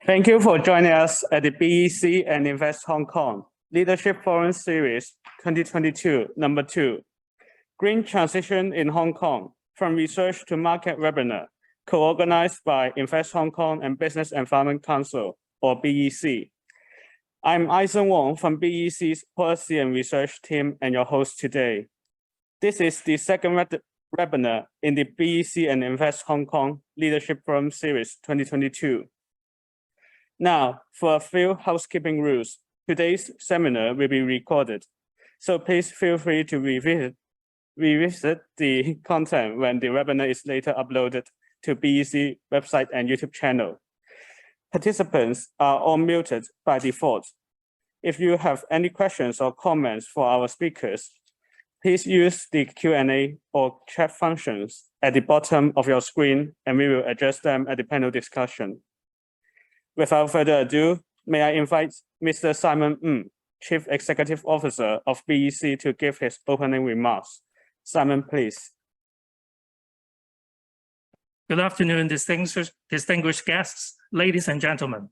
Thank you for joining us at the BEC and Invest Hong Kong Leadership Forum Series 2022, number 2. Green Transition in Hong Kong, from Research to Market webinar, co-organized by Invest Hong Kong and Business Environment Council, or BEC. I'm Eisen Wong from BEC's Policy and Research team and your host today. This is the second webinar in the BEC and Invest Hong Kong Leadership Forum Series 2022. Now, for a few housekeeping rules, today's seminar will be recorded, so please feel free to revisit the content when the webinar is later uploaded to BEC website and YouTube channel. Participants are all muted by default. If you have any questions or comments for our speakers, please use the Q&A or chat functions at the bottom of your screen, and we will address them at the panel discussion. Without further ado, may I invite Mr. Simon Ng, Chief Executive Officer of BEC, to give his opening remarks. Simon, please. Good afternoon, distinguished guests, ladies and gentlemen.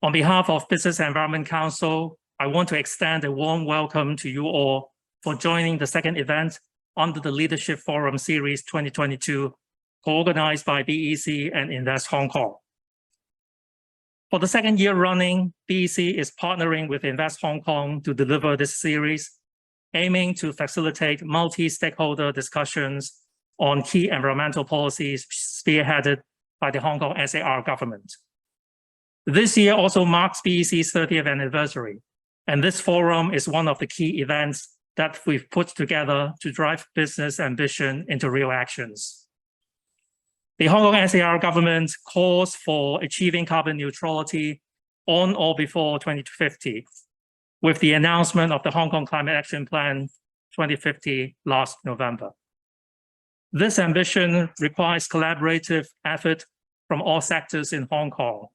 On behalf of Business Environment Council, I want to extend a warm welcome to you all for joining the second event under the Leadership Forum Series 2022, co-organized by BEC and Invest Hong Kong. For the second year running, BEC is partnering with Invest Hong Kong to deliver this series, aiming to facilitate multi-stakeholder discussions on key environmental policies spearheaded by the Hong Kong SAR government. This year also marks BEC's 30th anniversary, and this forum is one of the key events that we've put together to drive business ambition into real actions. The Hong Kong SAR government calls for achieving carbon neutrality on or before 2050, with the announcement of the Hong Kong Climate Action Plan 2050 last November. This ambition requires collaborative effort from all sectors in Hong Kong,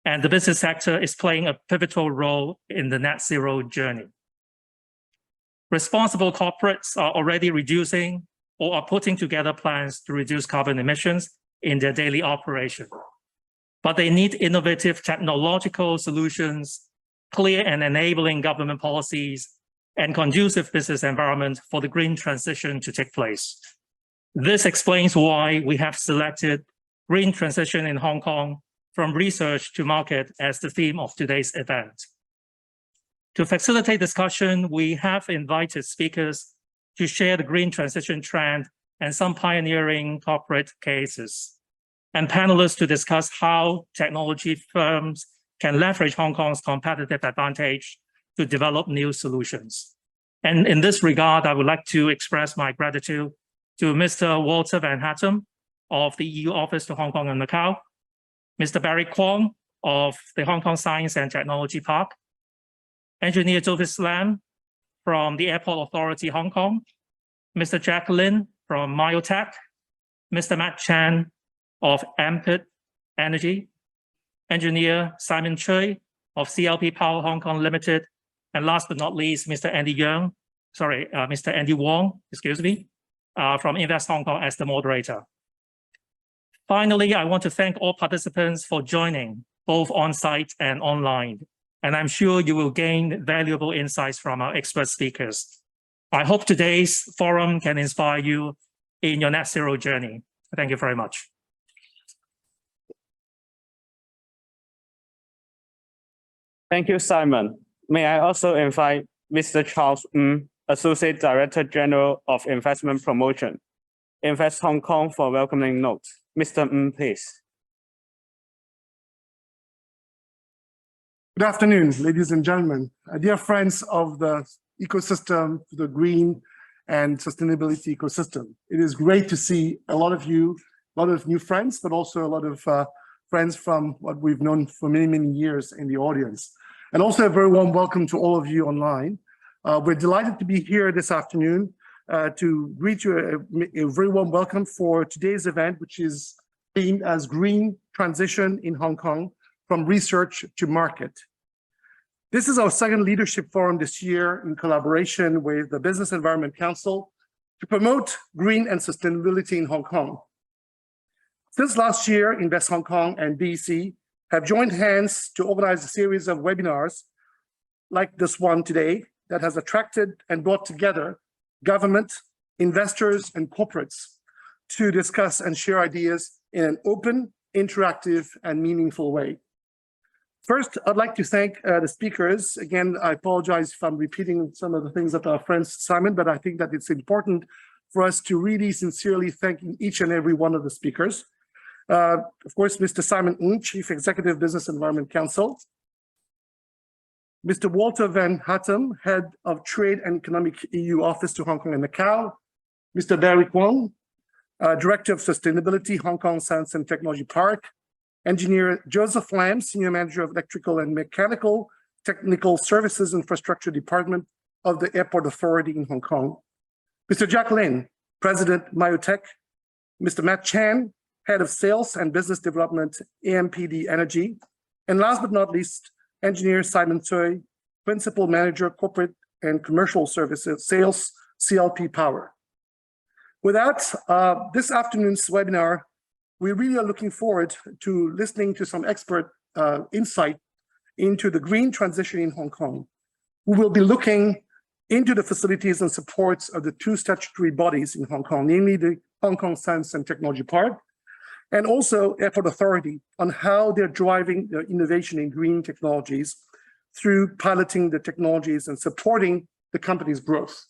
and the business sector is playing a pivotal role in the net zero journey. Responsible corporates are already reducing or are putting together plans to reduce carbon emissions in their daily operation. But they need innovative technological solutions, clear and enabling government policies, and conducive business environment for the green transition to take place. This explains why we have selected green transition in Hong Kong from research to market as the theme of today's event. To facilitate discussion, we have invited speakers to share the green transition trend and some pioneering corporate cases, and panelists to discuss how technology firms can leverage Hong Kong's competitive advantage to develop new solutions. And in this regard, I would like to express my gratitude to Mr. Walter Van Hattem of the EU Office to Hong Kong and Macau, Mr. Barry Kwong of the Hong Kong Science and Technology Park, Engineer Jovis Lam from the Airport Authority Hong Kong, Mr. Jack Lin from Myotech, Mr. Matt Chan of Ampit Energy, Engineer Simon Choi of CLP Power Hong Kong Limited, and last but not least, Mr. Andy Wong, from Invest Hong Kong as the moderator. Finally, I want to thank all participants for joining, both on-site and online, and I'm sure you will gain valuable insights from our expert speakers. I hope today's forum can inspire you in your net zero journey. Thank you very much. Thank you, Simon. May I also invite Mr. Charles Ng, Associate Director General of Investment Promotion, Invest Hong Kong, for welcoming note. Mr. Ng, please. Good afternoon, ladies and gentlemen. Dear friends of the ecosystem, the green and sustainability ecosystem. It is great to see a lot of you, a lot of new friends, but also a lot of friends from what we've known for many, many years in the audience. And also a very warm welcome to all of you online. We're delighted to be here this afternoon to greet you a very warm welcome for today's event, which is themed as Green Transition in Hong Kong, from Research to Market. This is our second leadership forum this year in collaboration with the Business Environment Council to promote green and sustainability in Hong Kong. Since last year, Invest Hong Kong and BEC have joined hands to organize a series of webinars like this one today that has attracted and brought together government, investors, and corporates to discuss and share ideas in an open, interactive, and meaningful way. First, I'd like to thank the speakers. Again, I apologize if I'm repeating some of the things that our friend Simon, but I think that it's important for us to really sincerely thank each and every one of the speakers. Of course, Mr. Simon Ng, Chief Executive Business Environment Council. Mr. Walter Van Hattem, Head of Trade and Economic EU Office to Hong Kong and Macau. Mr. Barry Kwong, Director of Sustainability, Hong Kong Science and Technology Park. Engineer Joseph Lam, Senior Manager of Electrical and Mechanical Technical Services Infrastructure Department of the Airport Authority in Hong Kong. Mr. Jack Lin, President, Myotech. Mr. Matt Chan, Head of Sales and Business Development, AMPD Energy. And last but not least, Engineer Simon Tsui, Principal Manager, Corporate and Commercial Services, Sales, CLP Power. With that, this afternoon's webinar, we really are looking forward to listening to some expert insight into the green transition in Hong Kong. We will be looking into the facilities and supports of the two statutory bodies in Hong Kong, namely the Hong Kong Science and Technology Park, and also Airport Authority, on how they're driving their innovation in green technologies through piloting the technologies and supporting the company's growth.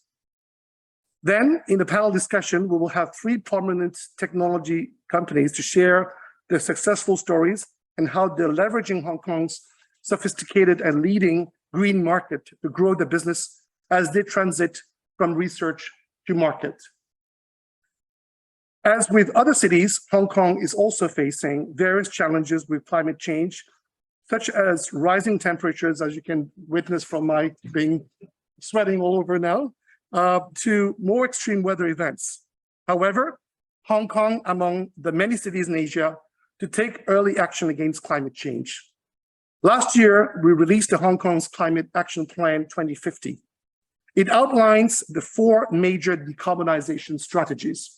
Then, in the panel discussion, we will have three prominent technology companies to share their successful stories and how they're leveraging Hong Kong's sophisticated and leading green market to grow the business as they transit from research to market. As with other cities, Hong Kong is also facing various challenges with climate change, such as rising temperatures, as you can witness from my being sweating all over now, to more extreme weather events. However, Hong Kong, among the many cities in Asia, to take early action against climate change. Last year, we released the Hong Kong's Climate Action Plan 2050. It outlines the four major decarbonization strategies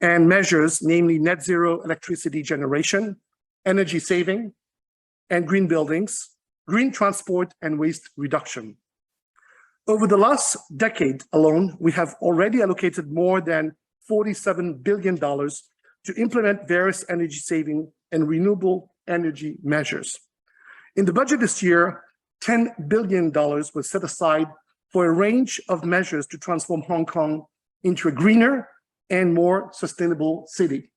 and measures, namely net zero electricity generation, energy saving, and green buildings, green transport, and waste reduction. Over the last decade alone, we have already allocated more than $47 billion to implement various energy saving and renewable energy measures. In the budget this year, $10 billion was set aside for a range of measures to transform Hong Kong into a greener and more sustainable city.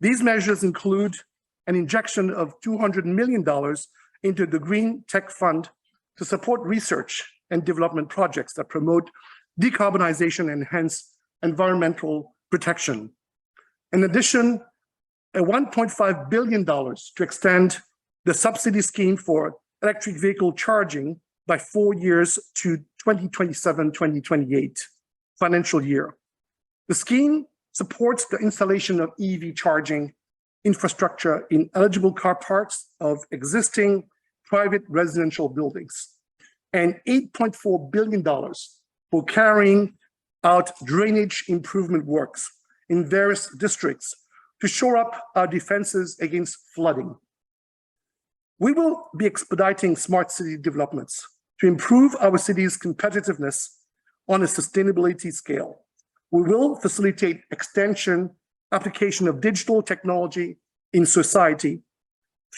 These measures include an injection of $200 million into the Green Tech Fund to support research and development projects that promote decarbonization and enhance environmental protection. In addition, a $1.5 billion to extend the subsidy scheme for electric vehicle charging by 4 years to 2027-2028 financial year. The scheme supports the installation of EV charging infrastructure in eligible car parks of existing private residential buildings, and $8.4 billion for carrying out drainage improvement works in various districts to shore up our defenses against flooding. We will be expediting smart city developments to improve our city's competitiveness on a sustainability scale. We will facilitate extension, application of digital technology in society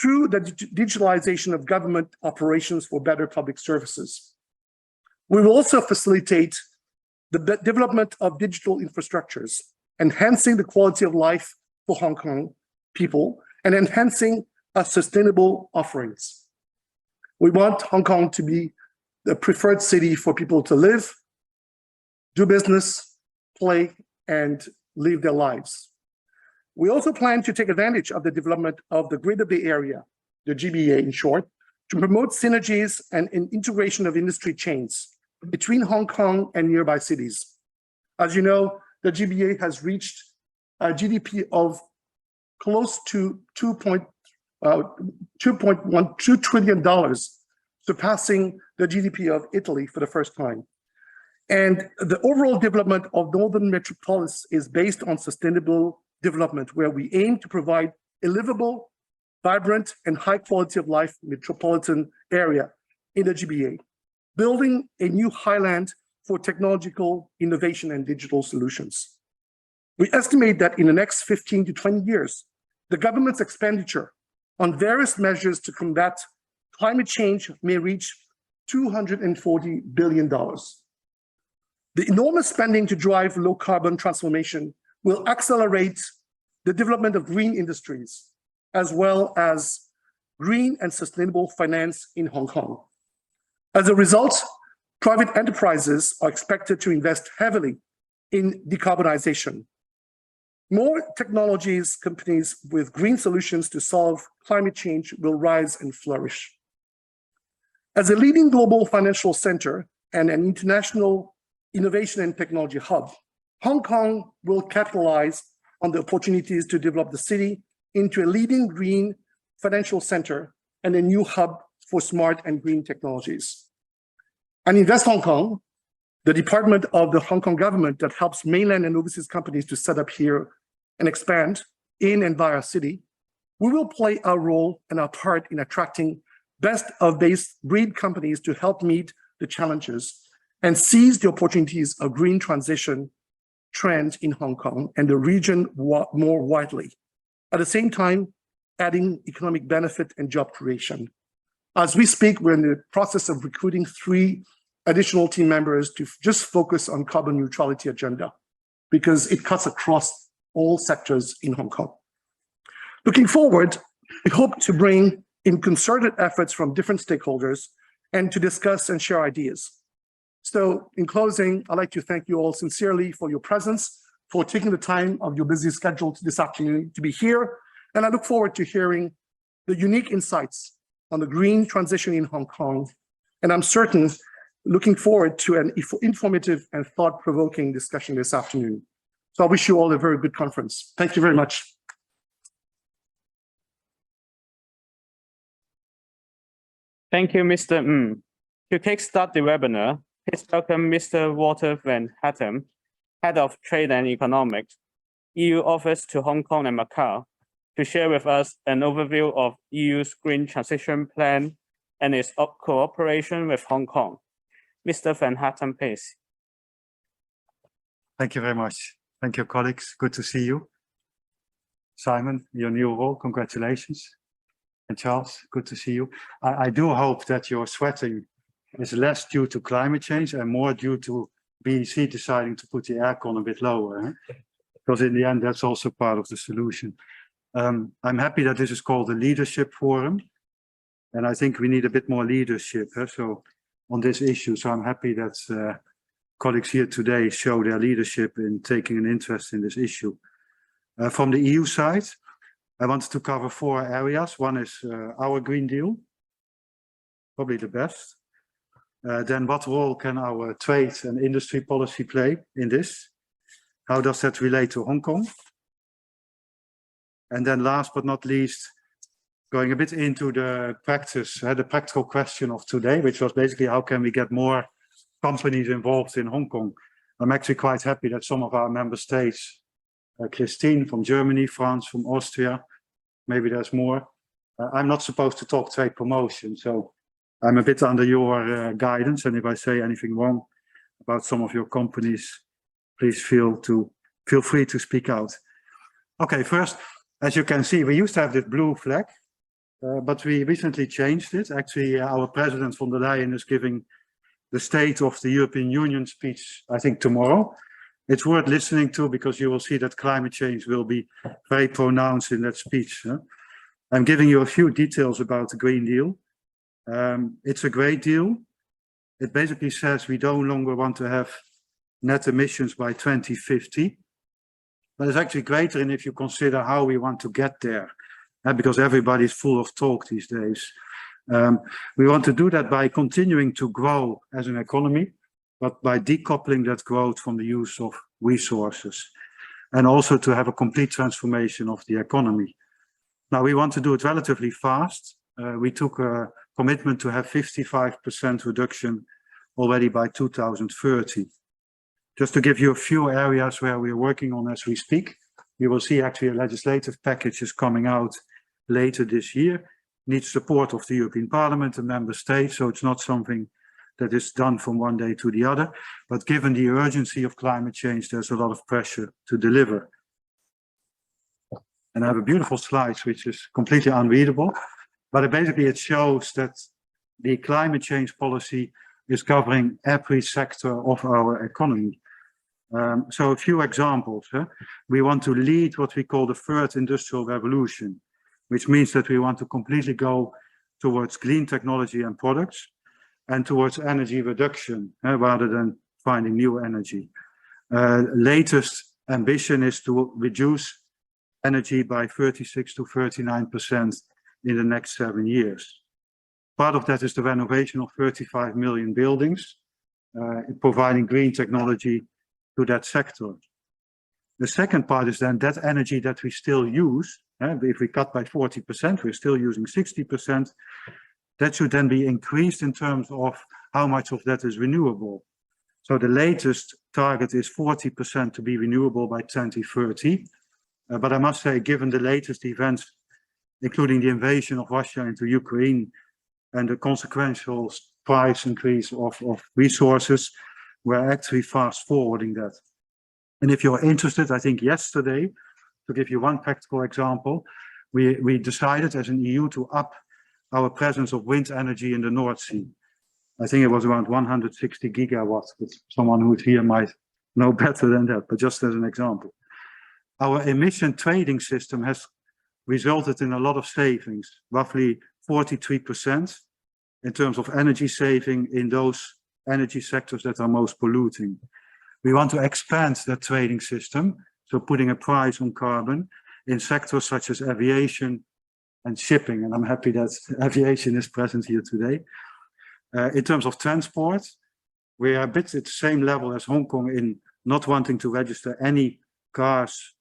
through the digitalization of government operations for better public services. We will also facilitate the development of digital infrastructures, enhancing the quality of life for Hong Kong people and enhancing our sustainable offerings. We want Hong Kong to be the preferred city for people to live, do business, play, and live their lives. We also plan to take advantage of the development of the Greater Bay Area, the GBA in short, to promote synergies and an integration of industry chains between Hong Kong and nearby cities. As you know, the GBA has reached a GDP of close to $2.2 trillion, surpassing the GDP of Italy for the first time. And the overall development of Northern Metropolis is based on sustainable development, where we aim to provide a livable vibrant and high quality of life metropolitan area in the GBA, building a new highland for technological innovation and digital solutions. We estimate that in the next 15 to 20 years, the government's expenditure on various measures to combat climate change may reach $240 billion. The enormous spending to drive low carbon transformation will accelerate the development of green industries, as well as green and sustainable finance in Hong Kong. As a result, private enterprises are expected to invest heavily in decarbonization. More technologies companies with green solutions to solve climate change will rise and flourish. As a leading global financial center and an international innovation and technology hub, Hong Kong will capitalize on the opportunities to develop the city into a leading green financial center and a new hub for smart and green technologies. And Invest Hong Kong, the department of the Hong Kong government that helps mainland and overseas companies to set up here and expand in and via our city, we will play our role and our part in attracting best of breed companies to help meet the challenges and seize the opportunities of green transition trends in Hong Kong and the region more widely. At the same time, adding economic benefit and job creation. As we speak, we're in the process of recruiting 3 additional team members to just focus on carbon neutrality agenda, because it cuts across all sectors in Hong Kong. Looking forward, we hope to bring in concerted efforts from different stakeholders and to discuss and share ideas. So in closing, I'd like to thank you all sincerely for your presence, for taking the time of your busy schedule this afternoon to be here. And I look forward to hearing the unique insights on the green transition in Hong Kong. And I'm certain looking forward to an informative and thought-provoking discussion this afternoon. So I wish you all a very good conference. Thank you very much. Thank you, Mr. Ng. To kickstart the webinar, please welcome Mr. Walter Van Hattem, Head of Trade and Economics, EU Office to Hong Kong and Macau, to share with us an overview of EU's Green Transition Plan and its cooperation with Hong Kong. Mr. Van Hattem, please. Thank you very much. Thank you, colleagues. Good to see you. Simon, your new role, congratulations. And Charles, good to see you. I do hope that your sweating is less due to climate change and more due to BEC deciding to put the aircon a bit lower. Because in the end, that's also part of the solution. I'm happy that this is called the Leadership Forum. And I think we need a bit more leadership so on this issue. So I'm happy that colleagues here today show their leadership in taking an interest in this issue. From the EU side, I wanted to cover 4 areas. One is our Green Deal, probably the best. Then what role can our trade and industry policy play in this? How does that relate to Hong Kong? And then last but not least, going a bit into the practice, the practical question of today, which was basically how can we get more companies involved in Hong Kong? I'm actually quite happy that some of our member states, Christine from Germany, France from Austria, maybe there's more. I'm not supposed to talk trade promotion, so I'm a bit under your guidance. And if I say anything wrong about some of your companies, please feel free to speak out. Okay, first, as you can see, we used to have this blue flag, but we recently changed it. Actually, our President von der Leyen is giving the State of the European Union speech, I think tomorrow. It's worth listening to because you will see that climate change will be very pronounced in that speech. I'm giving you a few details about the Green Deal. It's a great deal. It basically says we no longer want to have net emissions by 2050. But it's actually greater and if you consider how we want to get there, because everybody's full of talk these days. We want to do that by continuing to grow as an economy, but by decoupling that growth from the use of resources, and also to have a complete transformation of the economy. Now, we want to do it relatively fast. We took a commitment to have 55% reduction already by 2030. Just to give you a few areas where we're working on as we speak, you will see actually a legislative package is coming out later this year. Needs support of the European Parliament and member states, so it's not something that is done from one day to the other. But given the urgency of climate change, there's a lot of pressure to deliver. And I have a beautiful slide, which is completely unreadable, but basically it shows that the climate change policy is covering every sector of our economy. So a few examples. We want to lead what we call the third industrial revolution, which means that we want to completely go towards clean technology and products and towards energy reduction rather than finding new energy. Latest ambition is to reduce energy by 36 to 39% in the next 7 years. Part of that is the renovation of 35 million buildings, providing green technology to that sector. The second part is then that energy that we still use, if we cut by 40%, we're still using 60%, that should then be increased in terms of how much of that is renewable. So the latest target is 40% to be renewable by 2030. But I must say, given the latest events, including the invasion of Russia into Ukraine and the consequential price increase of resources, we're actually fast forwarding that. And if you're interested, I think yesterday, to give you one practical example, we decided as an EU to up our presence of wind energy in the North Sea. I think it was around 160 gigawatts, but someone who's here might know better than that, but just as an example. Our emission trading system has resulted in a lot of savings, roughly 43% in terms of energy saving in those energy sectors that are most polluting. We want to expand that trading system, so putting a price on carbon in sectors such as aviation and shipping, and I'm happy that aviation is present here today. In terms of transport, we are a bit at the same level as Hong Kong in not wanting to register any cars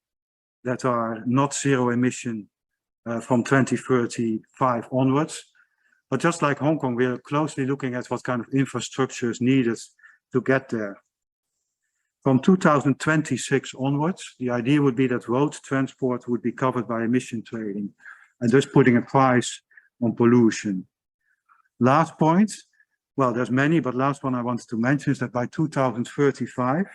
that are not zero emission from 2035 onwards. But just like Hong Kong, we are closely looking at what kind of infrastructure is needed to get there. From 2026 onwards, the idea would be that road transport would be covered by emission trading and thus putting a price on pollution. Last point, well, there's many, but last one I wanted to mention is that by 2035,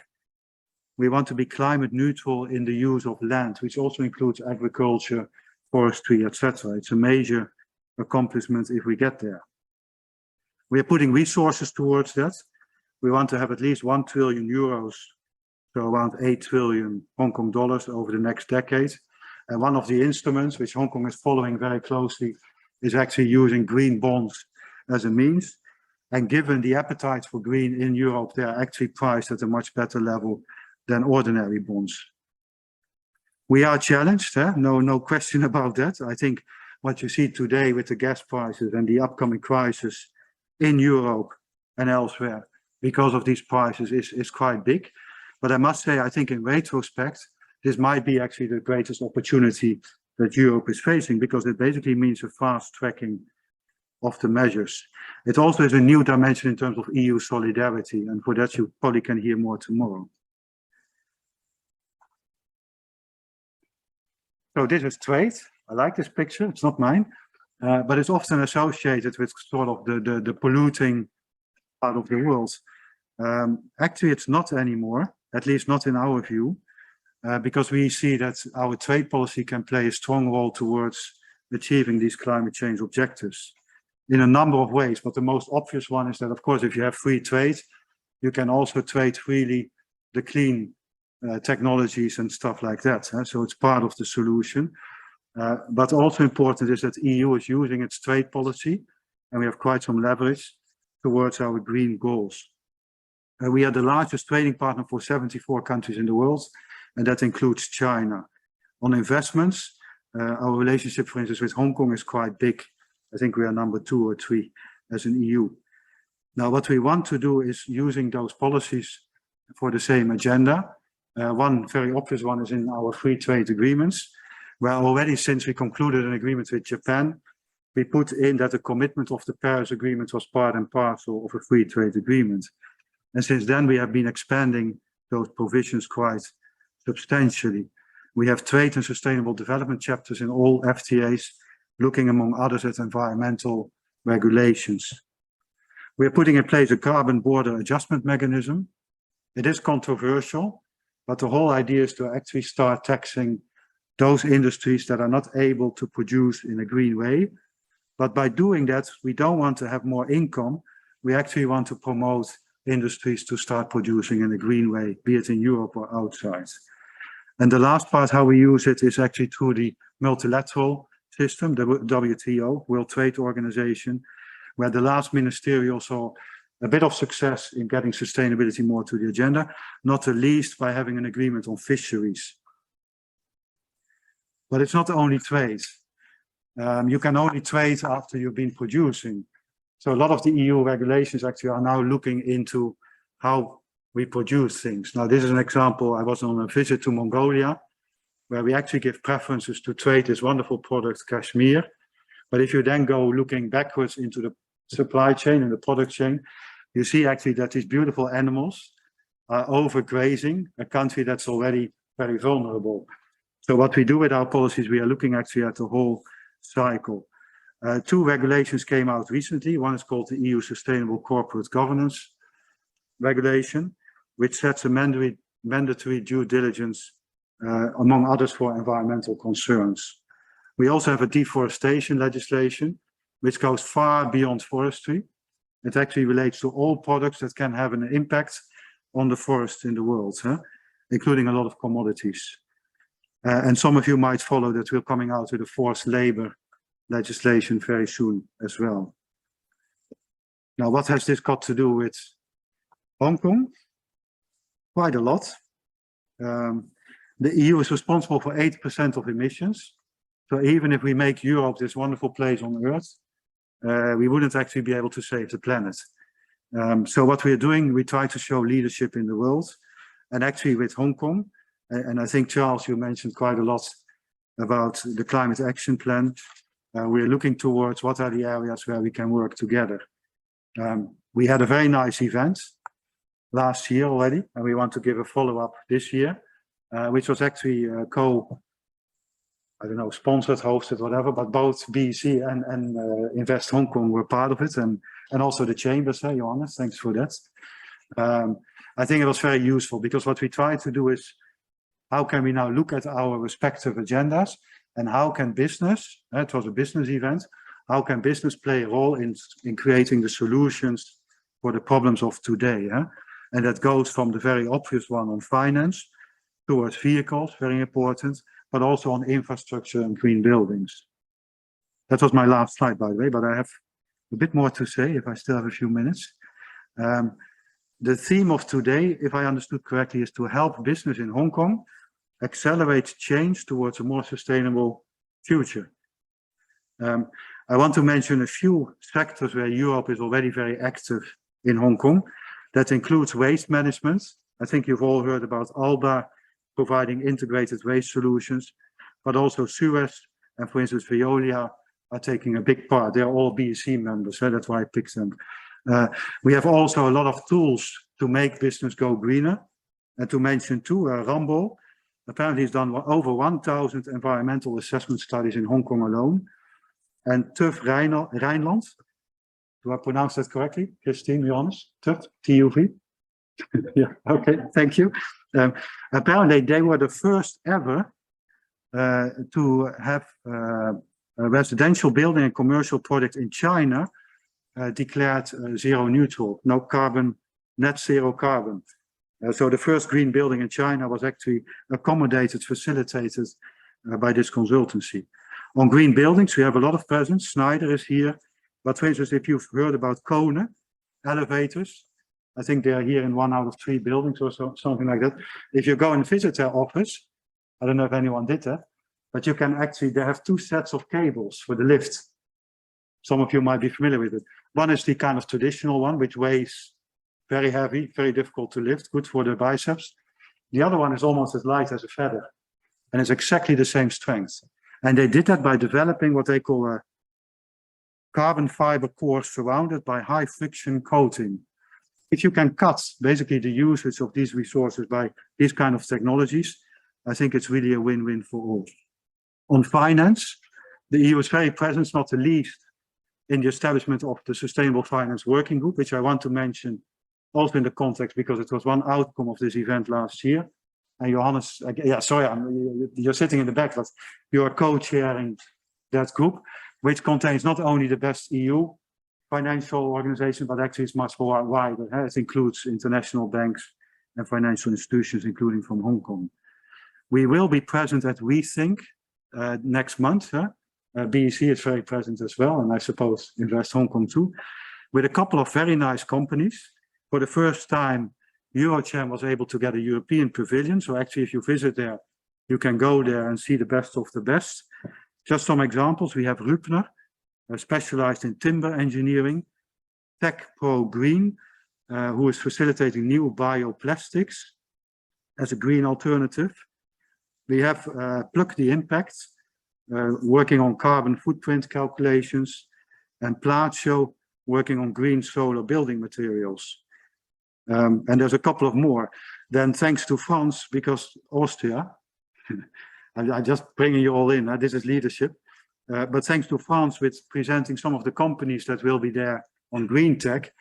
we want to be climate neutral in the use of land, which also includes agriculture, forestry, etc. It's a major accomplishment if we get there. We are putting resources towards that. We want to have at least 1 trillion euros, so around 8 trillion Hong Kong dollars over the next decade. And one of the instruments which Hong Kong is following very closely is actually using green bonds as a means. And given the appetite for green in Europe, they are actually priced at a much better level than ordinary bonds. We are challenged, no question about that. I think what you see today with the gas prices and the upcoming crisis in Europe and elsewhere because of these prices is quite big. But I must say, I think in retrospect, this might be actually the greatest opportunity that Europe is facing, because it basically means a fast tracking of the measures. It also is a new dimension in terms of EU solidarity, and for that you probably can hear more tomorrow. So this is trade. I like this picture, it's not mine, but it's often associated with sort of the polluting part of the world. Actually, it's not anymore, at least not in our view, because we see that our trade policy can play a strong role towards achieving these climate change objectives in a number of ways. But the most obvious one is that, of course, if you have free trade, you can also trade freely the clean technologies and stuff like that. So it's part of the solution. But also important is that the EU is using its trade policy, and we have quite some leverage towards our green goals. We are the largest trading partner for 74 countries in the world, and that includes China. On investments, our relationship, for instance, with Hong Kong is quite big. I think we are number 2 or 3 as an EU. Now, what we want to do is using those policies for the same agenda. One very obvious one is in our free trade agreements, where already since we concluded an agreement with Japan, we put in that the commitment of the Paris Agreement was part and parcel of a free trade agreement. And since then, we have been expanding those provisions quite substantially. We have trade and sustainable development chapters in all FTAs, looking among others at environmental regulations. We are putting in place a carbon border adjustment mechanism. It is controversial, but the whole idea is to actually start taxing those industries that are not able to produce in a green way. But by doing that, we don't want to have more income. We actually want to promote industries to start producing in a green way, be it in Europe or outside. And the last part, how we use it, is actually through the multilateral system, the WTO, World Trade Organization, where the last ministerial saw a bit of success in getting sustainability more to the agenda, not the least by having an agreement on fisheries. But it's not only trade. You can only trade after you've been producing. So a lot of the EU regulations actually are now looking into how we produce things. Now, this is an example. I was on a visit to Mongolia, where we actually give preferences to trade this wonderful product, cashmere. But if you then go looking backwards into the supply chain and the product chain, you see actually that these beautiful animals are overgrazing a country that's already very vulnerable. So what we do with our policies, we are looking actually at the whole cycle. Two regulations came out recently. One is called the EU Sustainable Corporate Governance Regulation, which sets a mandatory due diligence, among others, for environmental concerns. We also have a deforestation legislation, which goes far beyond forestry. It actually relates to all products that can have an impact on the forest in the world, including a lot of commodities. And some of you might follow that we're coming out with a forced labor legislation very soon as well. Now, what has this got to do with Hong Kong? Quite a lot. The EU is responsible for 8% of emissions. So even if we make Europe this wonderful place on earth, we wouldn't actually be able to save the planet. So what we're doing, we try to show leadership in the world. And actually with Hong Kong, and I think, Charles, you mentioned quite a lot about the climate action plan. We're looking towards what are the areas where we can work together. We had a very nice event last year already, and we want to give a follow-up this year, which was actually sponsored, hosted, whatever, but both BEC and Invest Hong Kong were part of it, and also the chambers, Johannes, thanks for that. I think it was very useful, because what we try to do is, how can we now look at our respective agendas, and how can business, it was a business event, how can business play a role in creating the solutions for the problems of today? And that goes from the very obvious one on finance, towards vehicles, very important, but also on infrastructure and green buildings. That was my last slide, by the way, but I have a bit more to say if I still have a few minutes. The theme of today, if I understood correctly, is to help business in Hong Kong accelerate change towards a more sustainable future. I want to mention a few sectors where Europe is already very active in Hong Kong. That includes waste management. I think you've all heard about ALBA providing integrated waste solutions, but also Suez and, for instance, Veolia are taking a big part. They're all BEC members, so that's why I picked them. We have also a lot of tools to make business go greener. And to mention two, Rambo apparently has done over 1,000 environmental assessment studies in Hong Kong alone. And TÜV Rijnland, do I pronounce that correctly? Christine, be honest. TÜV, TUV. Yeah, okay, thank you. Apparently they were the first ever to have a residential building and commercial project in China declared zero neutral, no carbon, net zero carbon. So the first green building in China was actually accommodated, facilitated by this consultancy. On green buildings, we have a lot of presence. Schneider is here. But for instance, if you've heard about Kone elevators, I think they're here in 1 out of 3 buildings or something like that. If you go and visit their office, I don't know if anyone did that, but you can actually, they have 2 sets of cables for the lift. Some of you might be familiar with it. One is the kind of traditional one, which weighs very heavy, very difficult to lift, good for the biceps. The other one is almost as light as a feather, and it's exactly the same strength. And they did that by developing what they call a carbon fiber core surrounded by high friction coating. If you can cut basically the usage of these resources by these kind of technologies, I think it's really a win-win for all. On finance, The EU is very present, not the least, in the establishment of the Sustainable Finance Working Group, which I want to mention also in the context because it was one outcome of this event last year. And Johannes, yeah, sorry, you're sitting in the back, but you're co-chairing that group, which contains not only the best EU financial organization, but actually it's much more wider. It includes international banks and financial institutions, including from Hong Kong. We will be present at WeThink next month. BEC is very present as well, and I suppose Invest Hong Kong too, with a couple of very nice companies. For the first time, Eurochem was able to get a European pavilion. So actually, if you visit there, you can go there and see the best of the best. Just some examples. We have Rupner, specialized in timber engineering. Tech Pro Green, who is facilitating new bioplastics as a green alternative. We have Plug the Impact, working on carbon footprint calculations, and Plaatio, working on green solar building materials. And there's a couple of more. Then thanks to France, because Austria, I'm just bringing you all in, this is leadership. But thanks to France with presenting some of the companies that will be there on green tech,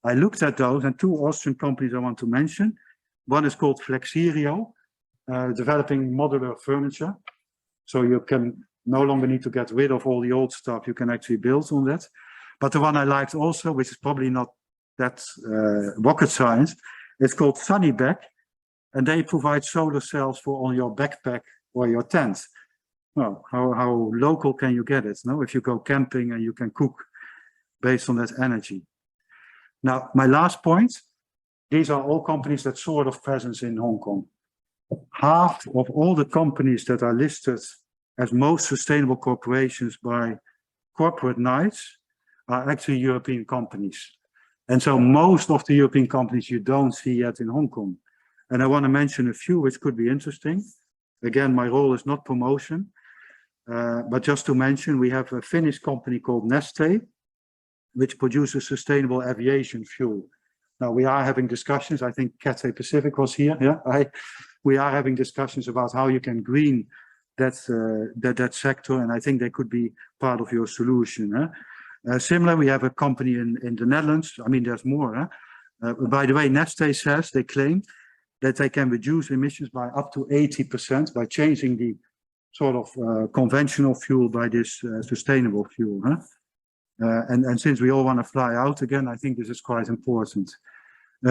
I looked at those, and two Austrian companies I want to mention. One is called Flexirio, developing modular furniture. So you can no longer need to get rid of all the old stuff, you can actually build on that. But the one I liked also, which is probably not that rocket science, it's called Sunnyback, and they provide solar cells for on your backpack or your tent. Well, how local can you get it? No, if you go camping and you can cook based on that energy. Now, my last point, these are all companies that sort of presence in Hong Kong. Half of all the companies that are listed as most sustainable corporations by Corporate Knights are actually European companies. And so most of the European companies you don't see yet in Hong Kong. And I want to mention a few which could be interesting. Again, my role is not promotion, but just to mention, we have a Finnish company called Neste, which produces sustainable aviation fuel. Now we are having discussions, I think Cathay Pacific was here, yeah, we are having discussions about how you can green that sector, and I think they could be part of your solution. Similar, we have a company in the Netherlands, I mean there's more. By the way, Neste says, they claim that they can reduce emissions by up to 80% by changing the sort of conventional fuel by this sustainable fuel. And since we all want to fly out again, I think this is quite important.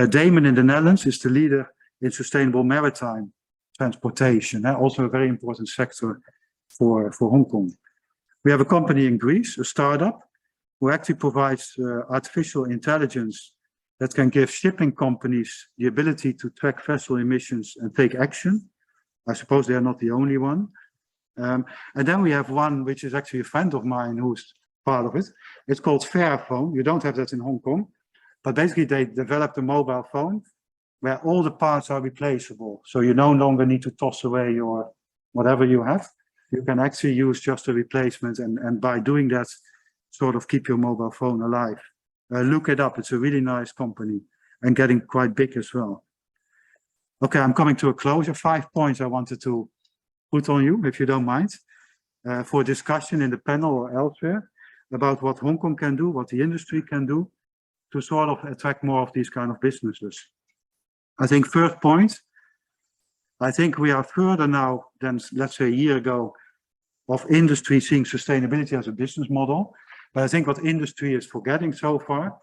Damon in the Netherlands is the leader in sustainable maritime transportation, also a very important sector for Hong Kong. We have a company in Greece, a startup, who actually provides artificial intelligence that can give shipping companies the ability to track vessel emissions and take action. I suppose they are not the only one. And then we have one which is actually a friend of mine who's part of it. It's called Fairphone. You don't have that in Hong Kong, but basically they developed a mobile phone where all the parts are replaceable. So you no longer need to toss away your whatever you have. You can actually use just a replacement, and by doing that, sort of keep your mobile phone alive. Look it up. It's a really nice company and getting quite big as well. Okay, I'm coming to a closure. 5 points I wanted to put on you, if you don't mind, for discussion in the panel or elsewhere about what Hong Kong can do, what the industry can do to sort of attract more of these kind of businesses. I think first point, I think we are further now than, let's say, a year ago of industry seeing sustainability as a business model. But I think what industry is forgetting so far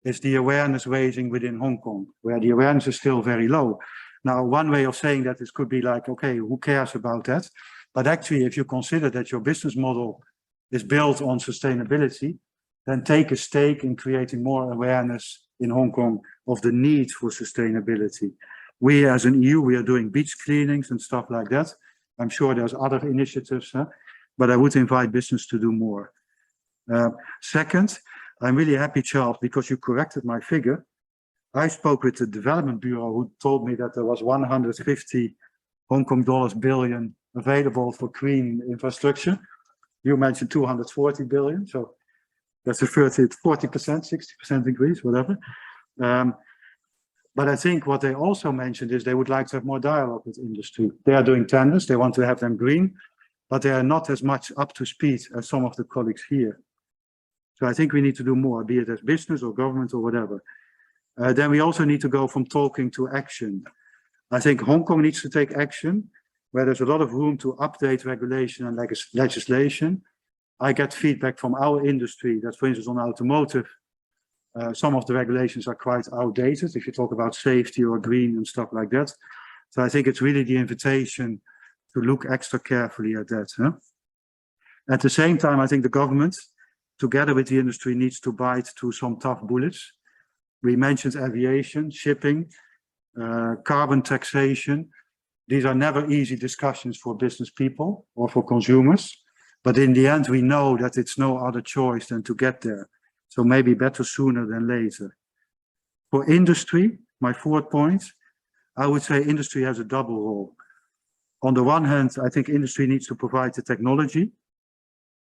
is the awareness raising within Hong Kong, where the awareness is still very low. Now, one way of saying that is could be like, okay, who cares about that? But actually, if you consider that your business model is built on sustainability, then take a stake in creating more awareness in Hong Kong of the need for sustainability. We as an EU, we are doing beach cleanings and stuff like that. I'm sure there's other initiatives, but I would invite business to do more. Second, I'm really happy, Charles, because you corrected my figure. I spoke with the Development Bureau who told me that there was 150 Hong Kong dollars billion available for green infrastructure. You mentioned 240 billion, so that's a 40%, 60% increase, whatever. But I think what they also mentioned is they would like to have more dialogue with industry. They are doing tenders, they want to have them green. but they are not as much up to speed as some of the colleagues here. So I think we need to do more, be it as business or government or whatever. Then we also need to go from talking to action. I think Hong Kong needs to take action, where there's a lot of room to update regulation and legislation. I get feedback from our industry that, for instance, on automotive, some of the regulations are quite outdated if you talk about safety or green and stuff like that. So I think it's really the invitation to look extra carefully at that. Huh? At the same time, I think the government, together with the industry, needs to bite to some tough bullets. We mentioned aviation, shipping, carbon taxation. These are never easy discussions for business people or for consumers. But in the end, we know that it's no other choice than to get there. So maybe better sooner than later. For industry, my fourth point, I would say industry has a double role. On the one hand, I think industry needs to provide the technology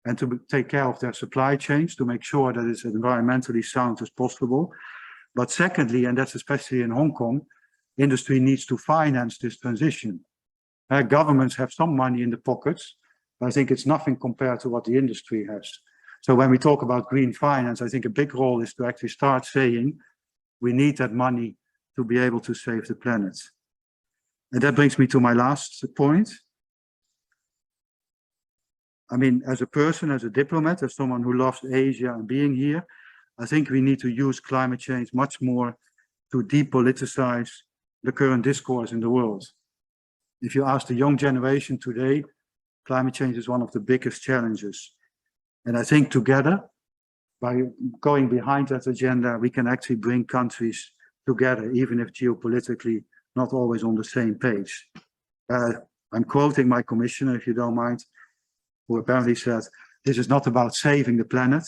and to take care of their supply chains to make sure that it's environmentally sound as possible. But secondly, and that's especially in Hong Kong, industry needs to finance this transition. Governments have some money in the pockets, but I think it's nothing compared to what the industry has. So when we talk about green finance, I think a big role is to actually start saying we need that money to be able to save the planet. And that brings me to my last point. I mean, as a person, as a diplomat, as someone who loves Asia and being here, I think we need to use climate change much more to depoliticize the current discourse in the world. If you ask the young generation today, climate change is one of the biggest challenges. And I think together, by going behind that agenda, we can actually bring countries together, even if geopolitically not always on the same page. I'm quoting my commissioner, if you don't mind, who apparently said, this is not about saving the planet,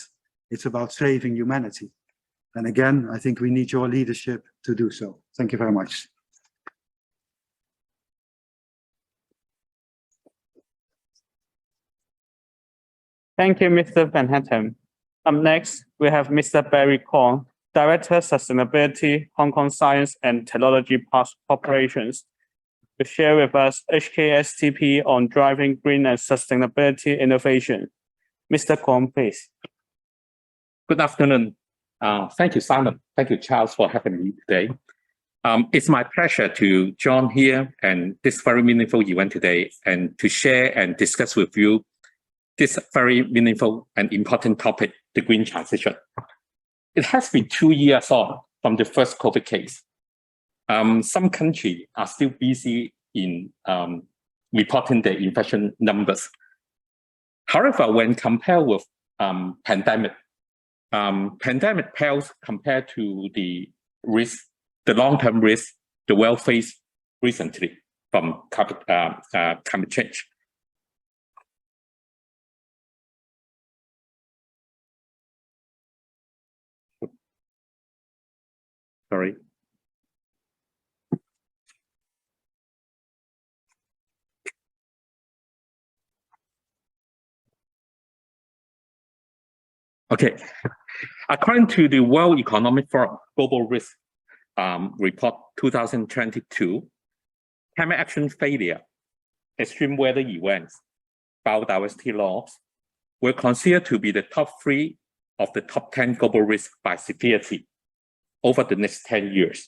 it's about saving humanity. And again, I think we need your leadership to do so. Thank you very much. Thank you, Mr. Van Hatten. Up next, we have Mr. Barry Kong, Director, Sustainability, Hong Kong Science and Technology Parks Corporations, to share with us HKSTP on driving green and sustainability innovation. Mr. Kong, please. Good afternoon. Thank you, Simon. Thank you, Charles, for having me today. It's my pleasure to join here and this very meaningful event today and to share and discuss with you this very meaningful and important topic, the green transition. It has been 2 years on from the first COVID case. Some countries are still busy in reporting their infection numbers. However, when compared with pandemic pales compared to the risk, the long-term risk the world faced recently from climate change. Sorry. Okay. According to the World Economic Forum Global Risk Report 2022, climate action failure, extreme weather events, biodiversity loss were considered to be the top 3 of the top 10 global risks by severity over the next 10 years.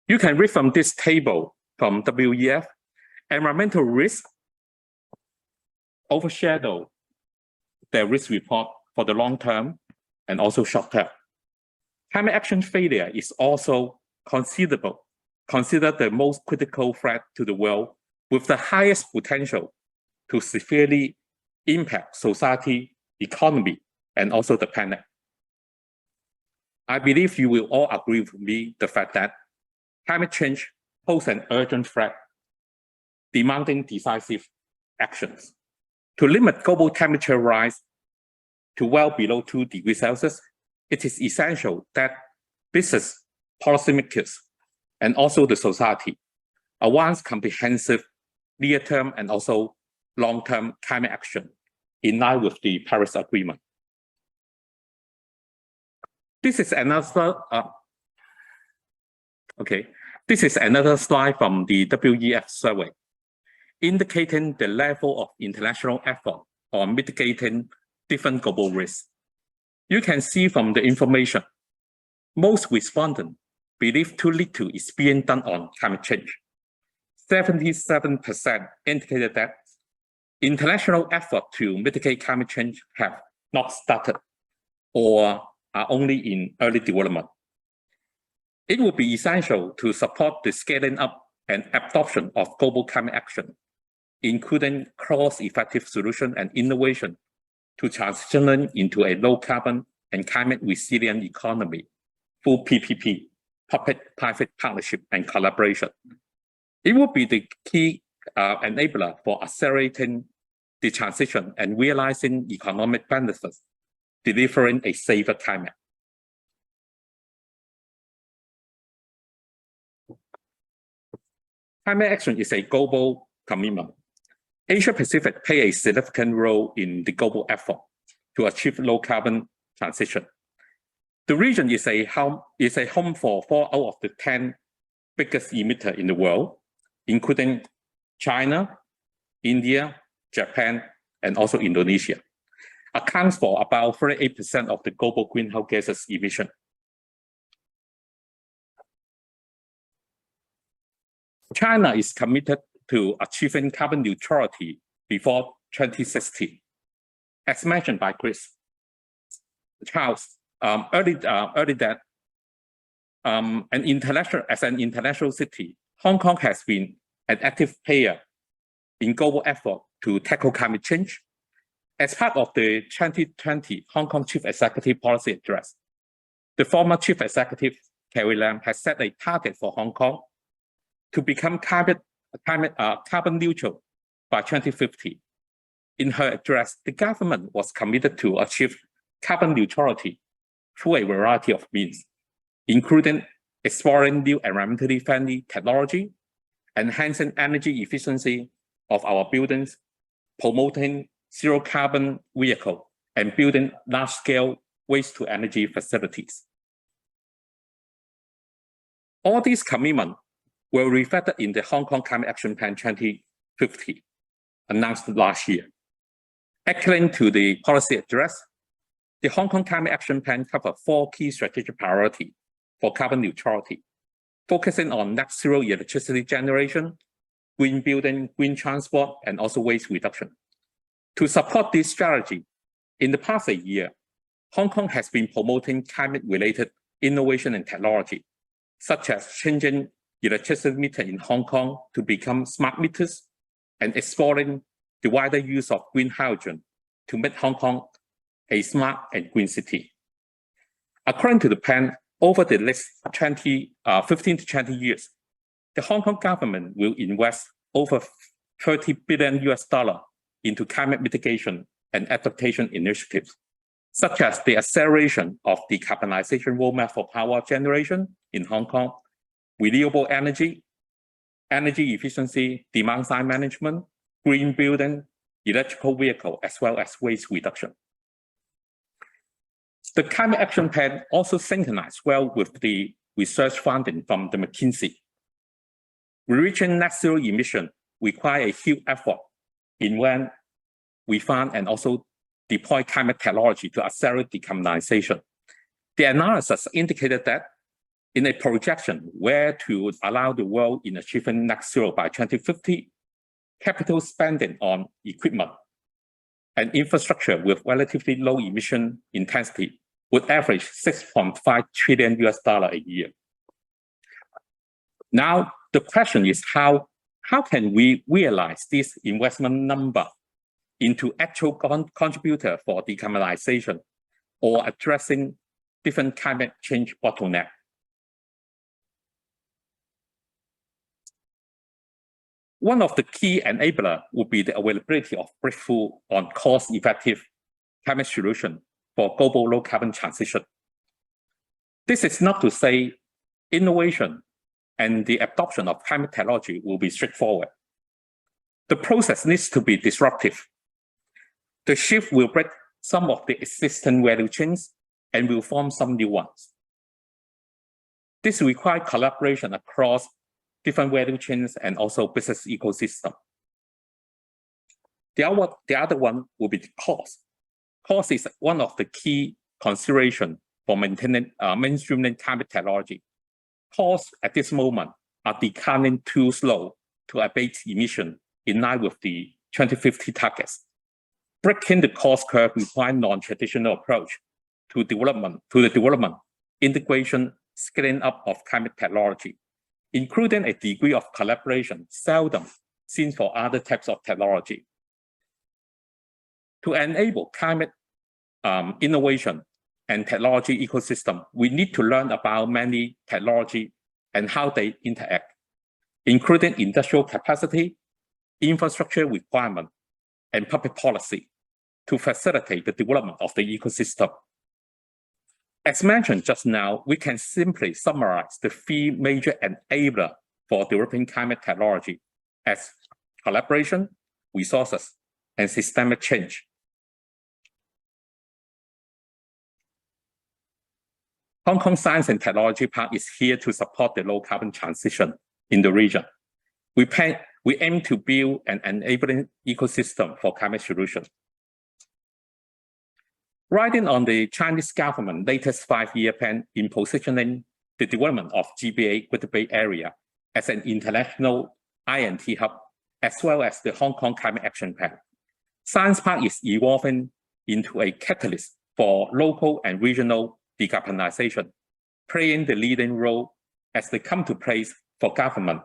You can read from this table from WEF, environmental risk overshadow their risk report for the long term and also short term. Climate action failure is also considered the most critical threat to the world with the highest potential to severely impact society, economy, and also the planet. I believe you will all agree with me the fact that climate change poses an urgent threat, demanding decisive actions. To limit global temperature rise to well below 2 degrees Celsius, it is essential that business, policymakers, and also the society advance comprehensive near-term and also long-term climate action in line with the Paris Agreement. This is another This is another slide from the WEF survey. indicating the level of international effort on mitigating different global risks. You can see from the information, most respondents believe too little is being done on climate change. 77% indicated that international effort to mitigate climate change have not started or are only in early development. It will be essential to support the scaling up and adoption of global climate action, including cost-effective solution and innovation to transition into a low-carbon and climate-resilient economy through PPP, public-private partnership and collaboration. It will be the key enabler for accelerating the transition and realizing economic benefits, delivering a safer climate. Climate action is a global commitment. Asia Pacific plays a significant role in the global effort to achieve low carbon transition. The region is a home for 4 out of the 10 biggest emitters in the world, including China, India, Japan, and also Indonesia, accounts for about 38% of the global greenhouse gases emission. China is committed to achieving carbon neutrality before 2060. As mentioned by Chris, Charles, early that as an international city, Hong Kong has been an active player in global effort to tackle climate change. As part of the 2020 Hong Kong Chief Executive Policy Address, the former Chief Executive Carrie Lam has set a target for Hong Kong to become carbon neutral by 2050. In her address, the government was committed to achieve carbon neutrality through a variety of means, including exploring new environmentally friendly technology, enhancing energy efficiency of our buildings, promoting zero carbon vehicle, and building large-scale waste-to-energy facilities. All these commitments were reflected in the Hong Kong Climate Action Plan 2050, announced last year. Echoing to the policy address, the Hong Kong Climate Action Plan covers 4 key strategic priorities for carbon neutrality, focusing on net zero electricity generation, green building, green transport, and also waste reduction. To support this strategy, in the past year, Hong Kong has been promoting climate-related innovation and technology, such as changing electricity meter in Hong Kong to become smart meters and exploring the wider use of green hydrogen to make Hong Kong a smart and green city. According to the plan, over the next 15 to 20 years, the Hong Kong government will invest over $30 billion into climate mitigation and adaptation initiatives, such as the acceleration of decarbonization roadmap for power generation in Hong Kong, renewable energy, energy efficiency, demand-side management, green building, electrical vehicle, as well as waste reduction. The Climate Action Plan also synchronized well with the research funding from the McKinsey. Reaching net zero emission requires a huge effort in when we fund and also deploy climate technology to accelerate decarbonization. The analysis indicated that in a projection where to allow the world in achieving net zero by 2050, capital spending on equipment and infrastructure with relatively low emission intensity would average $6.5 trillion a year. Now, the question is how can we realize this investment number into actual contributor for decarbonization or addressing different climate change bottlenecks? One of the key enablers would be the availability of breakthrough on cost-effective climate solution for global low-carbon transition. This is not to say innovation and the adoption of climate technology will be straightforward. The process needs to be disruptive. The shift will break some of the existing value chains and will form some new ones. This requires collaboration across different value chains and also business ecosystem. The other one will be the cost. Cost is one of the key considerations for maintaining mainstreaming climate technology. Costs at this moment are declining too slow to abate emission in line with the 2050 targets. Breaking the cost curve requires non-traditional approach to the development, integration, scaling up of climate technology, including a degree of collaboration seldom seen for other types of technology. To enable climate innovation and technology ecosystem, we need to learn about many technology and how they interact, including industrial capacity, infrastructure requirement, and public policy to facilitate the development of the ecosystem. As mentioned just now, we can simply summarize the three major enablers for developing climate technology as collaboration, resources, and systemic change. Hong Kong Science and Technology Park is here to support the low carbon transition in the region. We aim to build an enabling ecosystem for climate solutions. Riding on the Chinese government latest 5-year plan in positioning the development of GBA Greater Bay Area as an international I&T hub, as well as the Hong Kong Climate Action Plan, Science Park is evolving into a catalyst for local and regional decarbonization, playing the leading role as they come to place for government,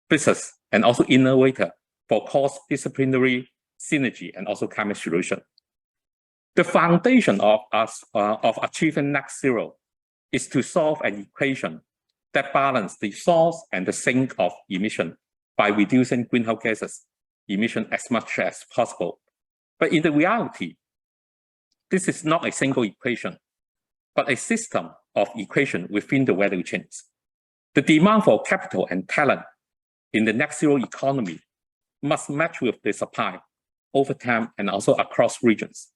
business, and also innovator for cross-disciplinary synergy and also climate solution. The foundation of achieving net zero is to solve an equation that balances the source and the sink of emission by reducing greenhouse gases emission as much as possible. But in the reality, this is not a single equation, but a system of equations within the value chains. The demand for capital and talent in the net zero economy must match with the supply over time and also across regions.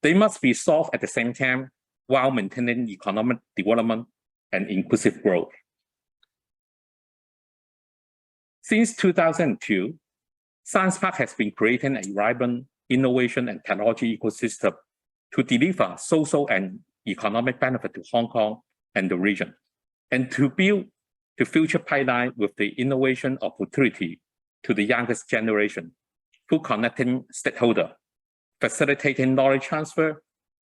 They must be solved at the same time while maintaining economic development and inclusive growth. Since 2002, Science Park has been creating a vibrant innovation and technology ecosystem to deliver social and economic benefit to Hong Kong and the region, and to build the future pipeline with the innovation opportunity to the youngest generation through connecting stakeholders, facilitating knowledge transfer,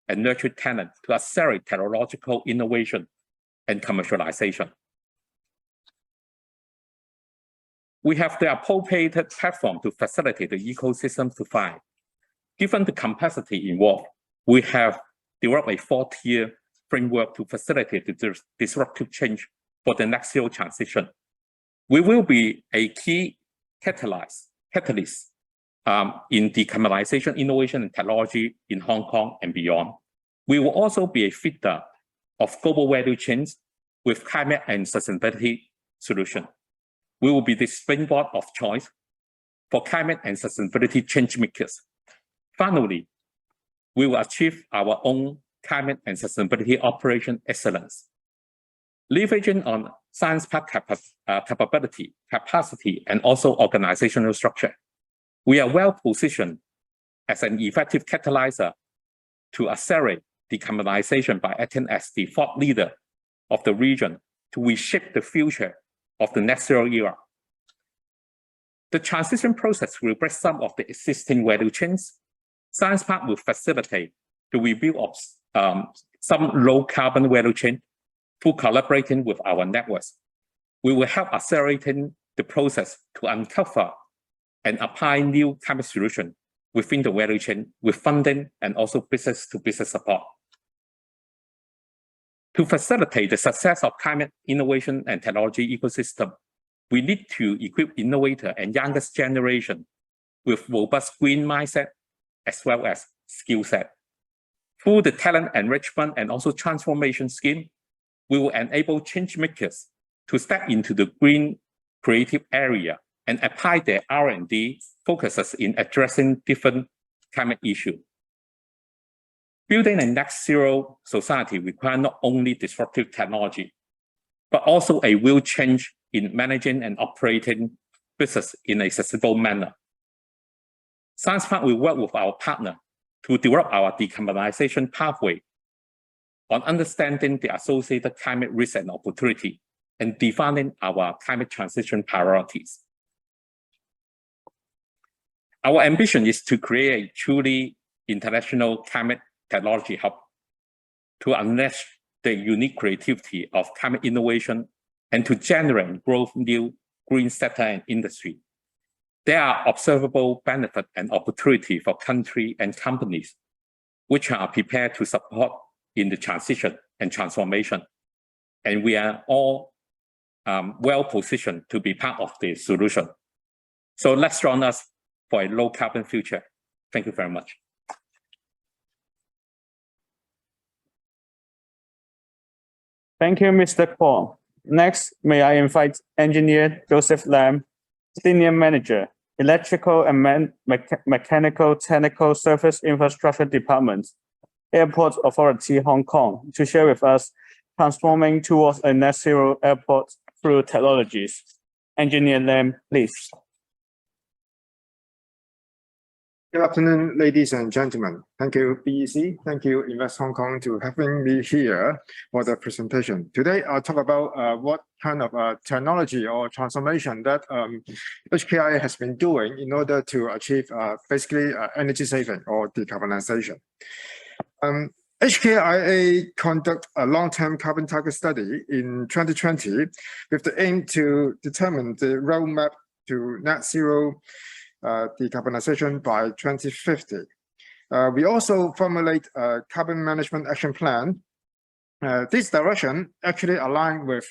and nurture talent to accelerate technological innovation and commercialization. We have the appropriate platform to facilitate the ecosystem to thrive. Given the complexity involved, we have developed a 4-tier framework to facilitate the disruptive change for the net zero transition. We will be a key catalyst in decarbonization, innovation, and technology in Hong Kong and beyond. We will also be a feeder of global value chains with climate and sustainability solutions. We will be the springboard of choice for climate and sustainability change makers. Finally, we will achieve our own climate and sustainability operation excellence. Leveraging on Science Park capability, capacity, and also organizational structure, we are well positioned as an effective catalyzer to accelerate decarbonization by acting as the thought leader of the region to reshape the future of the net zero era. The transition process will break some of the existing value chains. Science Park will facilitate the rebuild of some low carbon value chain through collaborating with our networks. We will help accelerating the process to uncover and apply new climate solutions within the value chain with funding and also business-to-business support. To facilitate the success of climate innovation and technology ecosystem, we need to equip innovators and youngest generation with robust green mindset as well as skill set. Through the talent enrichment and also transformation scheme, we will enable change makers to step into the green creative area and apply their R&D focuses in addressing different climate issues. Building a net zero society requires not only disruptive technology, but also a real change in managing and operating business in a sustainable manner. Science Park will work with our partner to develop our decarbonization pathway on understanding the associated climate risk and opportunity and defining our climate transition priorities. Our ambition is to create a truly international climate technology hub to unleash the unique creativity of climate innovation and to generate growth new green sector and industry. There are observable benefits and opportunity for countries and companies which are prepared to support in the transition and transformation. And we are all well positioned to be part of the solution. So let's join us for a low carbon future. Thank you very much. Thank you, Mr. Kwong. Next, may I invite Engineer Joseph Lam, Senior Manager, Electrical and Mechanical Technical Service Infrastructure Department, Airport Authority, Hong Kong, to share with us transforming towards a net zero airport through technologies. Engineer Lam, please. Good afternoon, ladies and gentlemen. Thank you, BEC. Thank you, Invest Hong Kong, to having me here for the presentation. Today, I'll talk about what kind of technology or transformation that HKIA has been doing in order to achieve basically energy saving or decarbonization. HKIA conducted a long-term carbon target study in 2020 with the aim to determine the roadmap to net zero decarbonization by 2050. We also formulate a carbon management action plan. This direction actually aligned with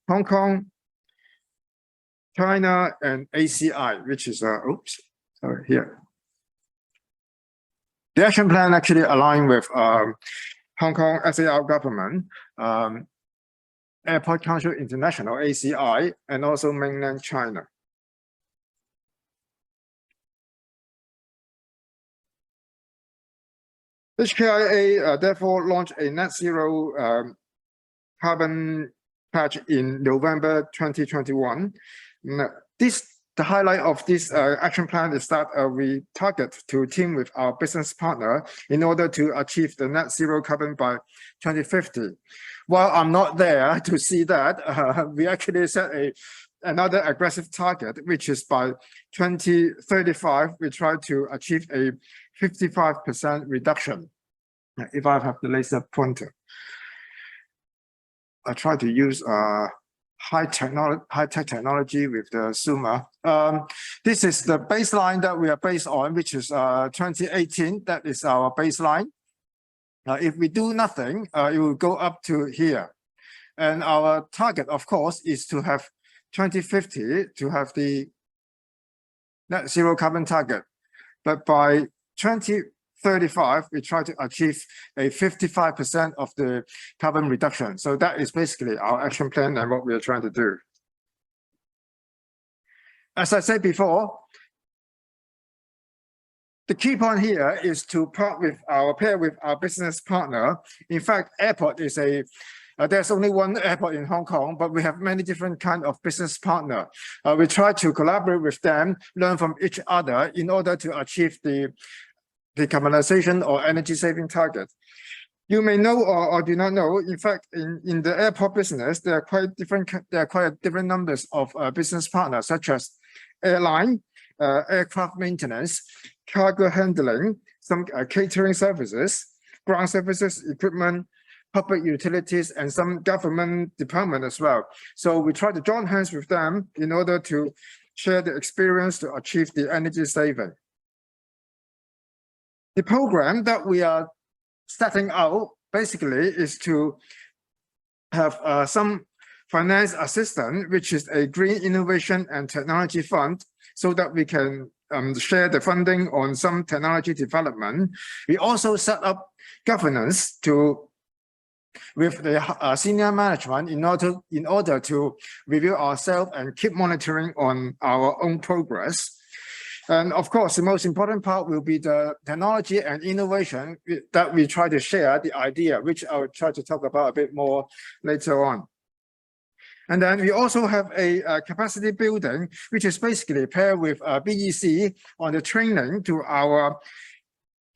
Hong Kong, China, and ACI, which is, here. The action plan actually aligned with Hong Kong SAR government, Airport Council International, ACI, and also mainland China. HKIA therefore launched a net zero carbon patch in November 2021. The highlight of this action plan is that we target to team with our business partner in order to achieve the net zero carbon by 2050. While I'm not there to see that, we actually set another aggressive target, which is by 2035, we try to achieve a 55% reduction. If I have the laser pointer, I try to use high-tech technology with the zoomer. This is the baseline that we are based on, which is 2018. That is our baseline. If we do nothing, it will go up to here. And our target, of course, is to have 2050 to have the net zero carbon target. But by 2035, we try to achieve a 55% of the carbon reduction. So that is basically our action plan and what we are trying to do. As I said before, the key point here is to pair with our business partner. In fact, airport is there's only one airport in Hong Kong, but we have many different kinds of business partners. We try to collaborate with them, learn from each other in order to achieve the decarbonization or energy saving target. You may know or do not know, in fact, in the airport business, there are quite different numbers of business partners, such as airline, aircraft maintenance, cargo handling, some catering services, ground services, equipment, public utilities, and some government department as well. So we try to join hands with them in order to share the experience to achieve the energy saving. The program that we are setting out basically is to have some finance assistance, which is a Green Innovation and Technology Fund, so that we can share the funding on some technology development. We also set up governance with the senior management in order to review ourselves and keep monitoring on our own progress. And of course, the most important part will be the technology and innovation that we try to share the idea, which I will try to talk about a bit more later on. And then we also have a capacity building, which is basically paired with BEC on the training to our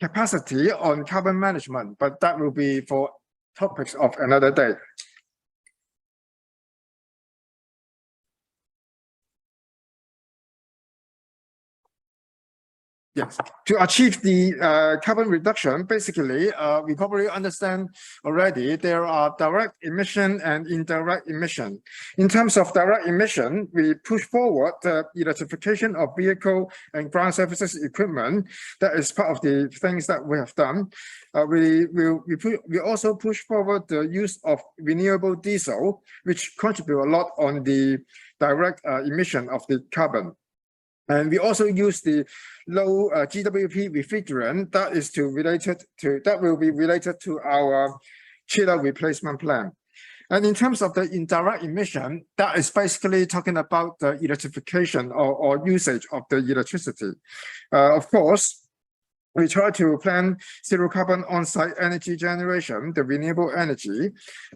capacity on carbon management, but that will be for topics of another day. Yes, to achieve the carbon reduction, basically, we probably understand already there are direct emission and indirect emission. In terms of direct emission, we push forward the electrification of vehicle and ground services equipment. That is part of the things that we have done. We also push forward the use of renewable diesel, which contribute a lot on the direct emission of the carbon. And we also use the low GWP refrigerant that will be related to our chiller replacement plan. And in terms of the indirect emission, that is basically talking about the electrification or usage of the electricity. Of course, we try to plan zero carbon on-site energy generation, the renewable energy.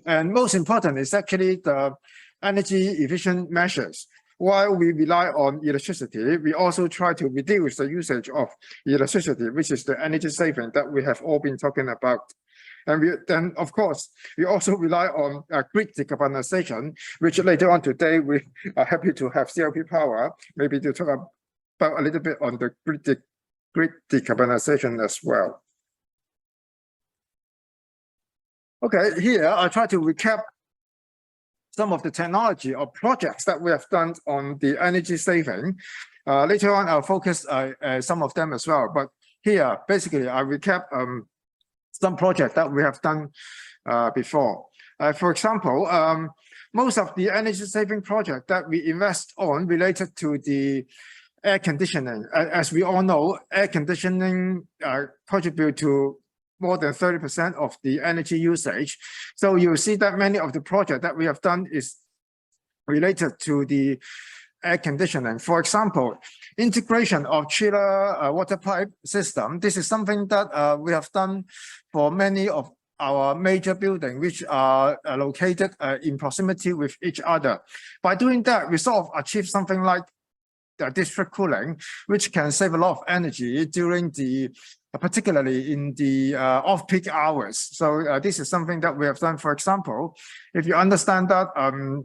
And most important is actually the energy efficient measures. While we rely on electricity, we also try to reduce the usage of electricity, which is the energy saving that we have all been talking about. And then, of course, we also rely on grid decarbonization, which later on today, we are happy to have CLP Power, maybe to talk about a little bit on the grid decarbonization as well. Okay, here I try to recap some of the technology or projects that we have done on the energy saving. Later on, I'll focus some of them as well. But here, basically, I recap some projects that we have done before. For example, most of the energy saving project that we invest on related to the air conditioning. As we all know, air conditioning contribute to more than 30% of the energy usage. So you see that many of the projects that we have done is related to the air conditioning. For example, integration of chiller water pipe system. This is something that we have done for many of our major buildings, which are located in proximity with each other. By doing that, we sort of achieve something like district cooling, which can save a lot of energy during the particularly in the off-peak hours. So this is something that we have done. For example, if you understand that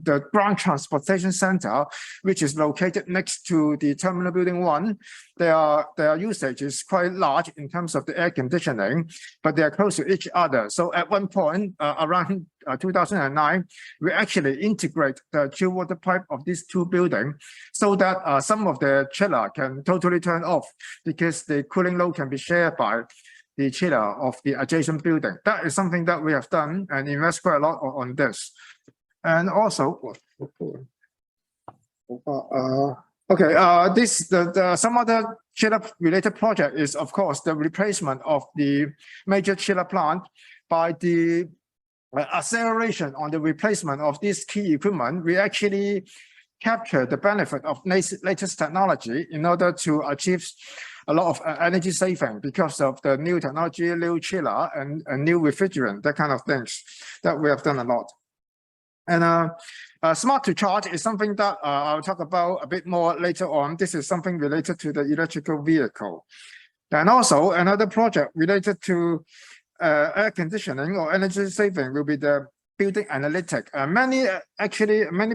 the ground transportation center, which is located next to the terminal building 1, their usage is quite large in terms of the air conditioning, but they are close to each other. So at one point around 2009, we actually integrate the chill water pipe of these two buildings so that some of the chiller can totally turn off because the cooling load can be shared by the chiller of the adjacent building. That is something that we have done and invest quite a lot on this. And also, some other chiller related project is, of course, the replacement of the major chiller plant. By the acceleration on the replacement of this key equipment, we actually capture the benefit of latest technology in order to achieve a lot of energy saving because of the new technology, new chiller and new refrigerant, that kind of things that we have done a lot. And smart to charge is something that I'll talk about a bit more later on. This is something related to the electrical vehicle. And also another project related to air conditioning or energy saving will be the building analytic. Many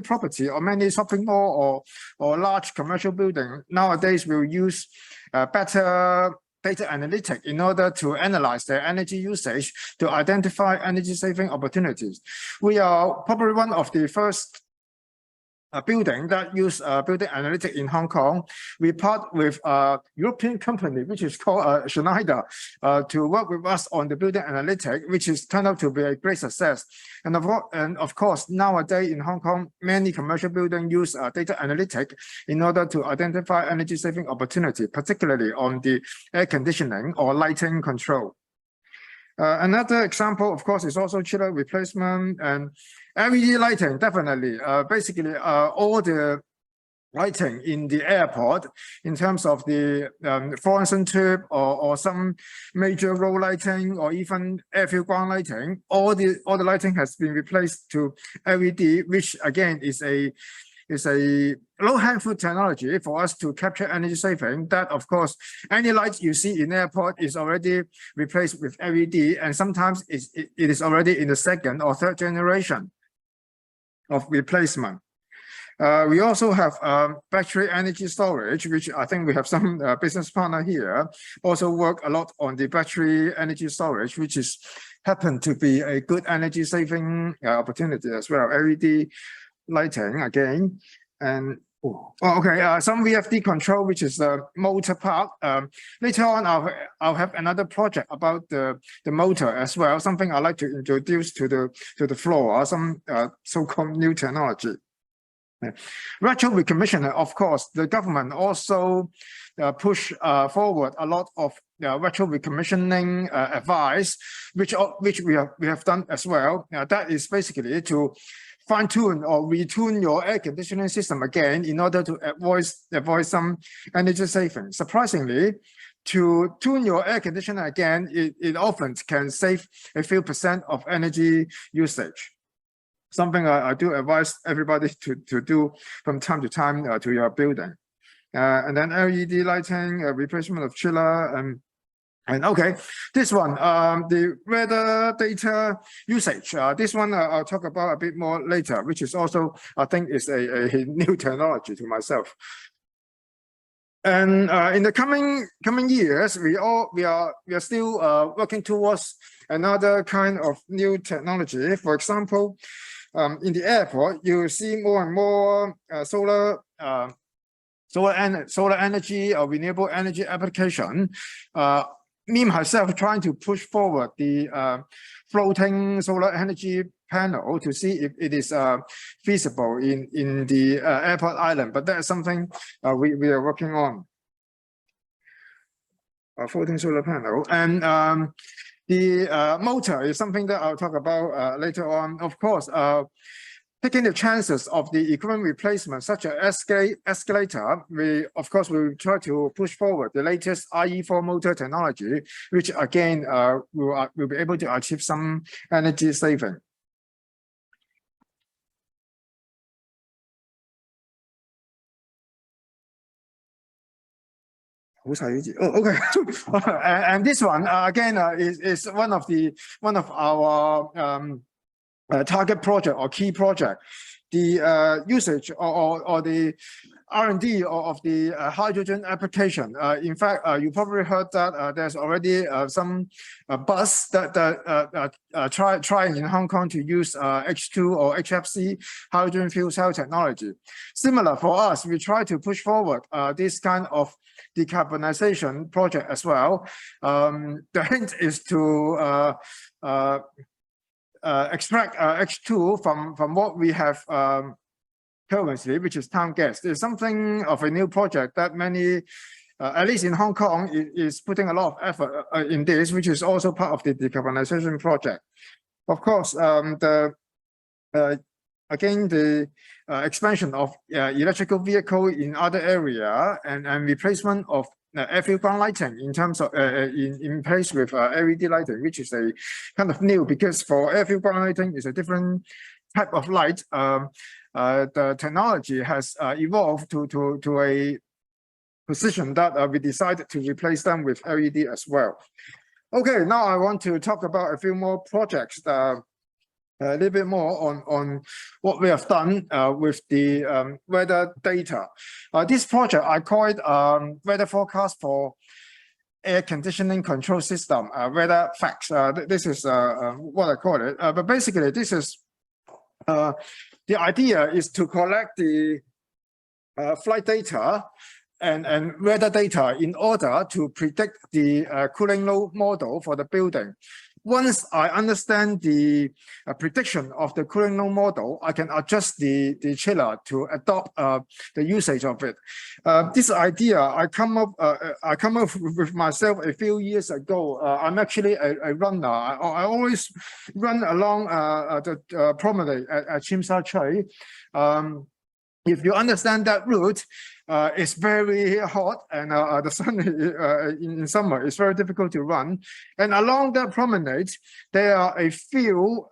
property or many shopping mall or large commercial building nowadays will use better data analytic in order to analyze their energy usage to identify energy saving opportunities. We are probably one of the first building that use building analytics in Hong Kong. We part with a European company, which is called Schneider, to work with us on the building analytics, which is turned out to be a great success. And of course, nowadays in Hong Kong, many commercial buildings use data analytics in order to identify energy saving opportunity, particularly on the air conditioning or lighting control. Another example, of course, is also chiller replacement and LED lighting. Definitely, basically, all the lighting in the airport in terms of the fluorescent tube or some major road lighting or even airfield ground lighting. All the lighting has been replaced to LED, which again is a low-hanging fruit technology for us to capture energy saving. That, of course, any light you see in airport is already replaced with LED, and sometimes it is already in the second or third generation of replacement. We also have battery energy storage, which I think we have some business partner here also work a lot on the battery energy storage, which is happen to be a good energy saving opportunity as well. LED lighting again, and some VFD control, which is the motor part. Later on, I'll have another project about the motor as well. Something I like to introduce to the floor, some so-called new technology. Retro recommissioning, of course, the government also push forward a lot of retro recommissioning advice, which we have done as well. That is basically to fine-tune or retune your air conditioning system again in order to avoid some energy saving. Surprisingly, to tune your air conditioner again, it often can save a few % of energy usage. Something I do advise everybody to do from time to time to your building. And then LED lighting, replacement of chiller, and okay, this one, the weather data usage. This one I'll talk about a bit more later, which is also, I think, is a new technology to myself. And in the coming years, we are still working towards another kind of new technology. For example, in the airport, you see more and more solar energy or renewable energy application. Me myself trying to push forward the floating solar energy panel to see if it is feasible in the airport island, but that's something we are working on. Floating solar panel, and the motor is something that I'll talk about later on. Of course, taking the chances of the equipment replacement, such as escalator, we will try to push forward the latest IE4 motor technology, which again will be able to achieve some energy saving. Oh, okay. And this one again is one of our target project or key project. The usage or the R&D of the hydrogen application. In fact, you probably heard that there's already some bus that trying in Hong Kong to use H2 or HFC hydrogen fuel cell technology. Similar for us, we try to push forward this kind of decarbonization project as well. The hint is to extract H2 from what we have currently, which is town gas. There's something of a new project that many, at least in Hong Kong, is putting a lot of effort in this, which is also part of the decarbonization project. Of course, the expansion of electrical vehicle in other area and replacement of airfield ground lighting in terms of in place with LED lighting, which is a kind of new, because for airfield ground lighting is a different type of light. The technology has evolved to a position that we decided to replace them with LED as well. Okay, now I want to talk about a few more projects. A little bit more on what we have done with the weather data. This project, I call it weather forecast for air conditioning control system, weather facts. This is what I call it. But basically, this is the idea is to collect the flight data and weather data in order to predict the cooling load model for the building. Once I understand the prediction of the cooling load model, I can adjust the chiller to adopt the usage of it. This idea I come up with myself a few years ago. I'm actually a runner. I always run along the promenade at Tsim Sha Tsui. if you understand that route, it's very hot, and the sun in summer is very difficult to run. And along that promenade, there are a few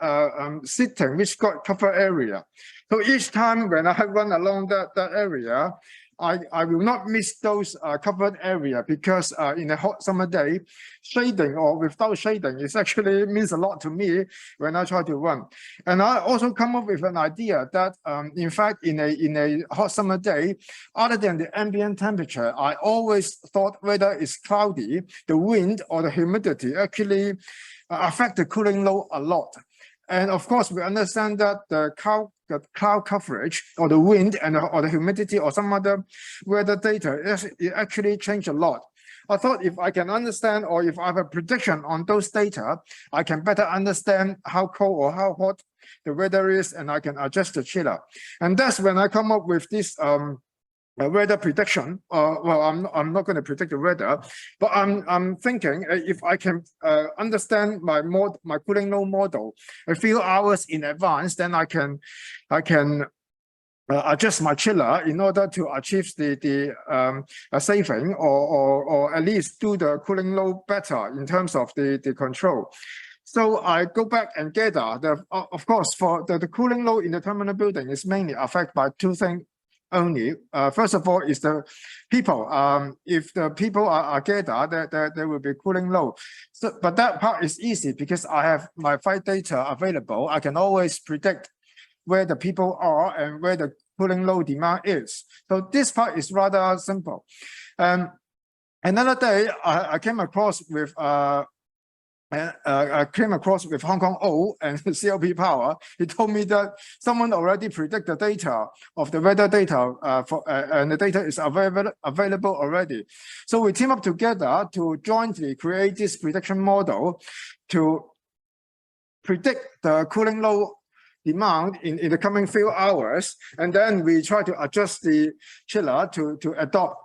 seating which got cover area. So each time when I run along that area, I will not miss those covered area, because in a hot summer day, shading or without shading is actually means a lot to me when I try to run. And I also come up with an idea that in fact in a hot summer day, other than the ambient temperature, I always thought whether it's cloudy, the wind or the humidity actually affect the cooling load a lot. And of course, we understand that the cloud coverage or the wind and or the humidity or some other weather data it actually change a lot. I thought if I can understand, or if I have a prediction on those data, I can better understand how cold or how hot the weather is, and I can adjust the chiller. And that's when I come up with this weather prediction. Well, I'm not going to predict the weather, but I'm thinking if I can understand my cooling load model a few hours in advance, then I can adjust my chiller in order to achieve the saving, or at least do the cooling load better in terms of the control. So I go back and gather of course, for the cooling load in the terminal building is mainly affected by two things only. First of all is the people. If the people are gathered, there will be cooling load. So, but that part is easy because I have my flight data available. I can always predict where the people are and where the cooling load demand is. So this part is rather simple. Another day, I came across with Hong Kong O and CLP Power. He told me that someone already predicted the data of the weather data and the data is available already. So we team up together to jointly create this prediction model to predict the cooling load demand in the coming few hours, and then we try to adjust the chiller to adopt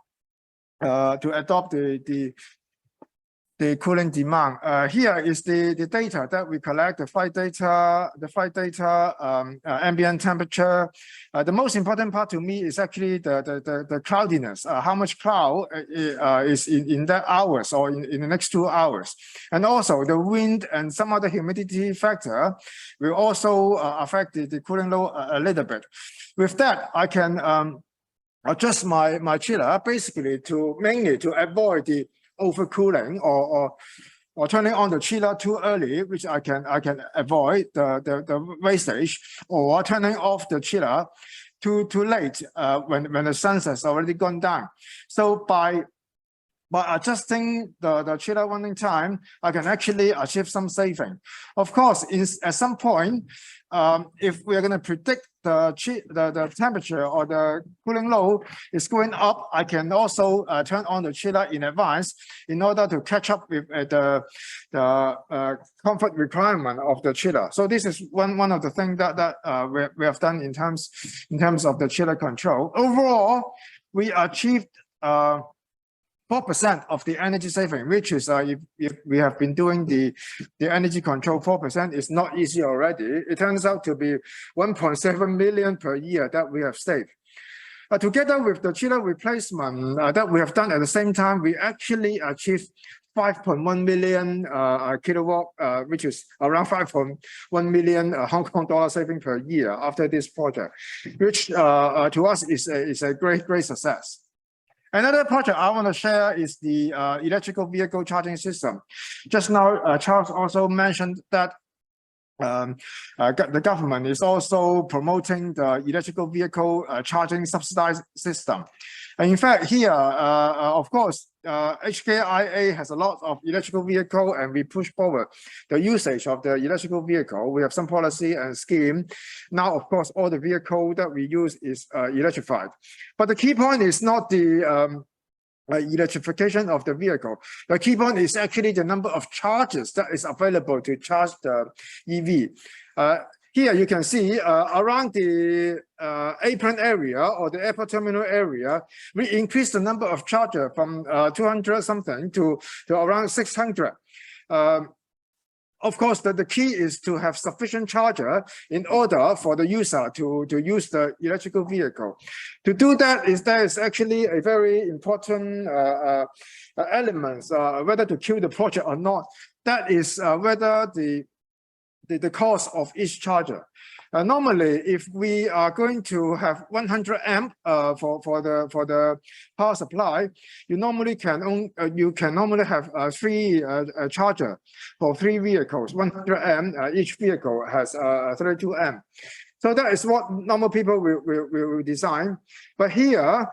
the cooling demand. Here is the data that we collect, the flight data, ambient temperature. The most important part to me is actually the cloudiness, how much cloud is in that hours or in the next 2 hours. And also the wind and some other humidity factor will also affect the cooling load a little bit. With that, I can adjust my chiller basically mainly to avoid the overcooling or turning on the chiller too early, which I can avoid the wastage, or turning off the chiller too late when the sun has already gone down. So by adjusting the chiller running time, I can actually achieve some saving. Of course, at some point, if we are going to predict the temperature or the cooling load is going up, I can also turn on the chiller in advance in order to catch up with the comfort requirement of the chiller. So this is one of the things that we have done in terms of the chiller control. Overall, we achieved 4% of the energy saving, which is if we have been doing the energy control, 4% is not easy already. It turns out to be 1.7 million per year that we have saved. Together with the chiller replacement that we have done at the same time, we actually achieved 5.1 million kilowatt, which is around 5.1 million Hong Kong dollar saving per year after this project, which to us is a great success. Another project I want to share is the electrical vehicle charging system. Just now, Charles also mentioned that the government is also promoting the electrical vehicle charging subsidized system. And in fact, here, of course, HKIA has a lot of electrical vehicle, and we push forward the usage of the electrical vehicle. We have some policy and scheme. Now, of course, all the vehicle that we use is electrified. But the key point is not the electrification of the vehicle. The key point is actually the number of charges that is available to charge the EV. Here you can see around the apron area or the airport terminal area, we increased the number of chargers from 200 something to around 600. of course, the key is to have sufficient charger in order for the user to use the electrical vehicle. To do that, there is actually a very important element, whether to kill the project or not. That is whether the cost of each charger. Normally, if we are going to have 100 amp for the power supply, you normally can normally have three charger for 3 vehicles. 100 amp, each vehicle has 32 amp. So that is what normal people will design. But here,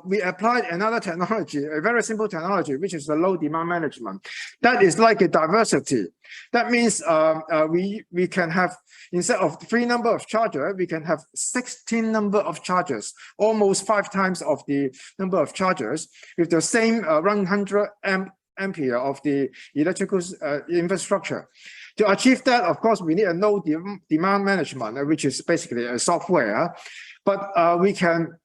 we applied another technology, a very simple technology, which is the load demand management. That is like a diversity. That means we can have, instead of 3 number of chargers, we can have 16 number of chargers, almost 5 times of the number of chargers with the same 100 ampere of the electrical infrastructure. To achieve that, of course, we need a load demand management, which is basically a software. But we can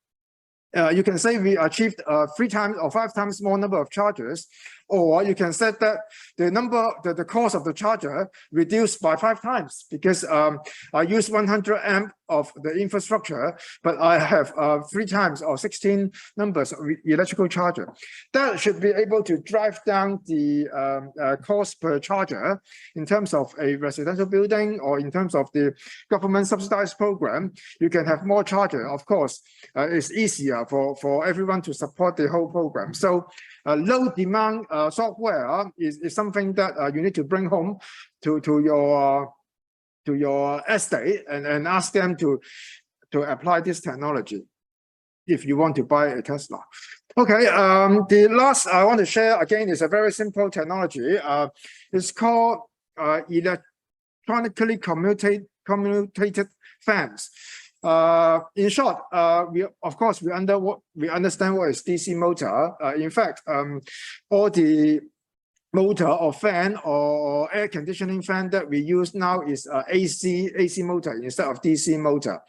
you can say we achieved 3 times or 5 times more number of chargers, or you can say that the cost of the charger reduced by 5 times because I use 100 amp of the infrastructure, but I have 3 times or 16 numbers of electrical charger. That should be able to drive down the cost per charger in terms of a residential building or in terms of the government subsidized program. You can have more charger. Of course, it's easier for everyone to support the whole program. So load demand software is something that you need to bring home to your estate and ask them to apply this technology if you want to buy a Tesla. Okay, the last I want to share again is a very simple technology. It's called electronically commutated fans. In short, we understand what is DC motor. In fact, all the motor or fan or air conditioning fan that we use now is AC motor instead of DC motor.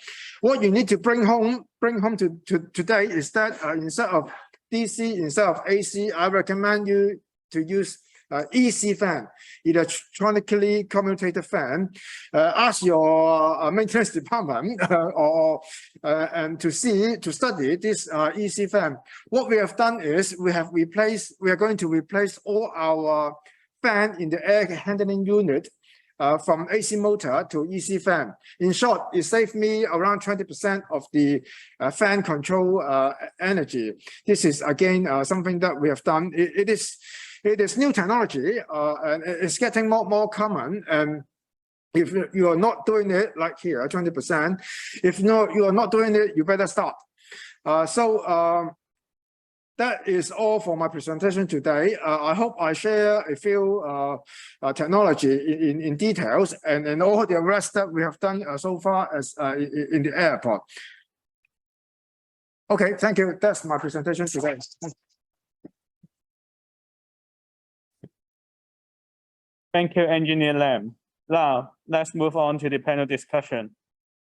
What you need to bring home to today is that instead of DC, instead of AC, I recommend you to use EC fan, electronically commutated fan. Ask your maintenance department and to study this EC fan. What we have done is we are going to replace all our fan in the air handling unit from AC motor to EC fan. In short, it saved me around 20% of the fan control energy. This is again something that we have done. It is new technology and it's getting more common. And if you are not doing it, like here, 20%, if you are not doing it, you better start. That is all for my presentation today. I hope I share a few technology in details and all the rest that we have done so far as in the airport. Okay, thank you. That's my presentation today. Thank you, Engineer Lam. Now, let's move on to the panel discussion.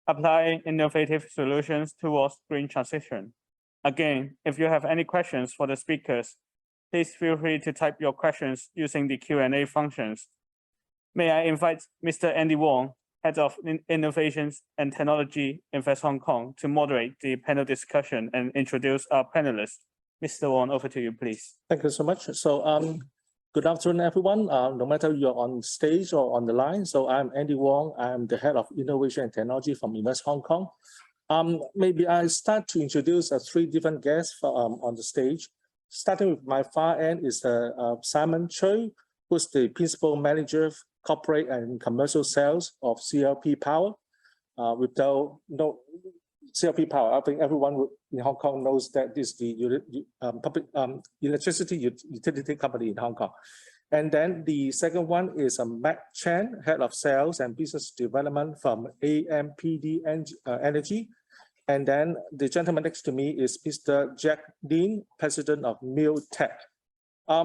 Applying innovative solutions towards green transition. Again, if you have any questions for the speakers, please feel free to type your questions using the Q&A functions. May I invite Mr. Andy Wong, Head of Innovations and Technology, Invest Hong Kong, to moderate the panel discussion and introduce our panelists. Mr. Wong, over to you, please. Thank you so much. So, good afternoon, everyone. No matter you're on stage or on the line. So I'm Andy Wong. I'm the Head of Innovation and Technology from Invest Hong Kong. Maybe I start to introduce 3 different guests on the stage. Starting with my far end is Simon Choi, who's the Principal Manager of Corporate and Commercial Sales of CLP Power. CLP Power, I think everyone in Hong Kong knows that this is the public electricity utility company in Hong Kong. And then the second one is Matt Chen, Head of Sales and Business Development from AMPD Energy. And then the gentleman next to me is Mr. Jack Lin, President of Miltech.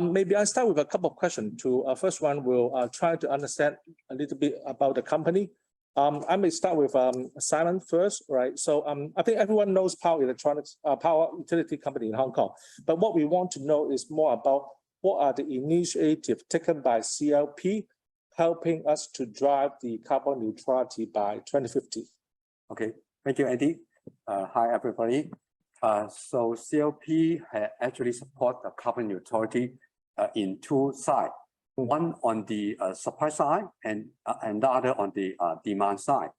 Maybe I'll start with a couple of questions. First one, we'll try to understand a little bit about the company. I may start with Simon first, right? So I think everyone knows power utility company in Hong Kong. But what we want to know is more about what are the initiatives taken by CLP, helping us to drive the carbon neutrality by 2050? Okay, thank you, Andy. Hi, everybody. So CLP actually support the carbon neutrality in two sides. One on the supply side and the other on the demand side.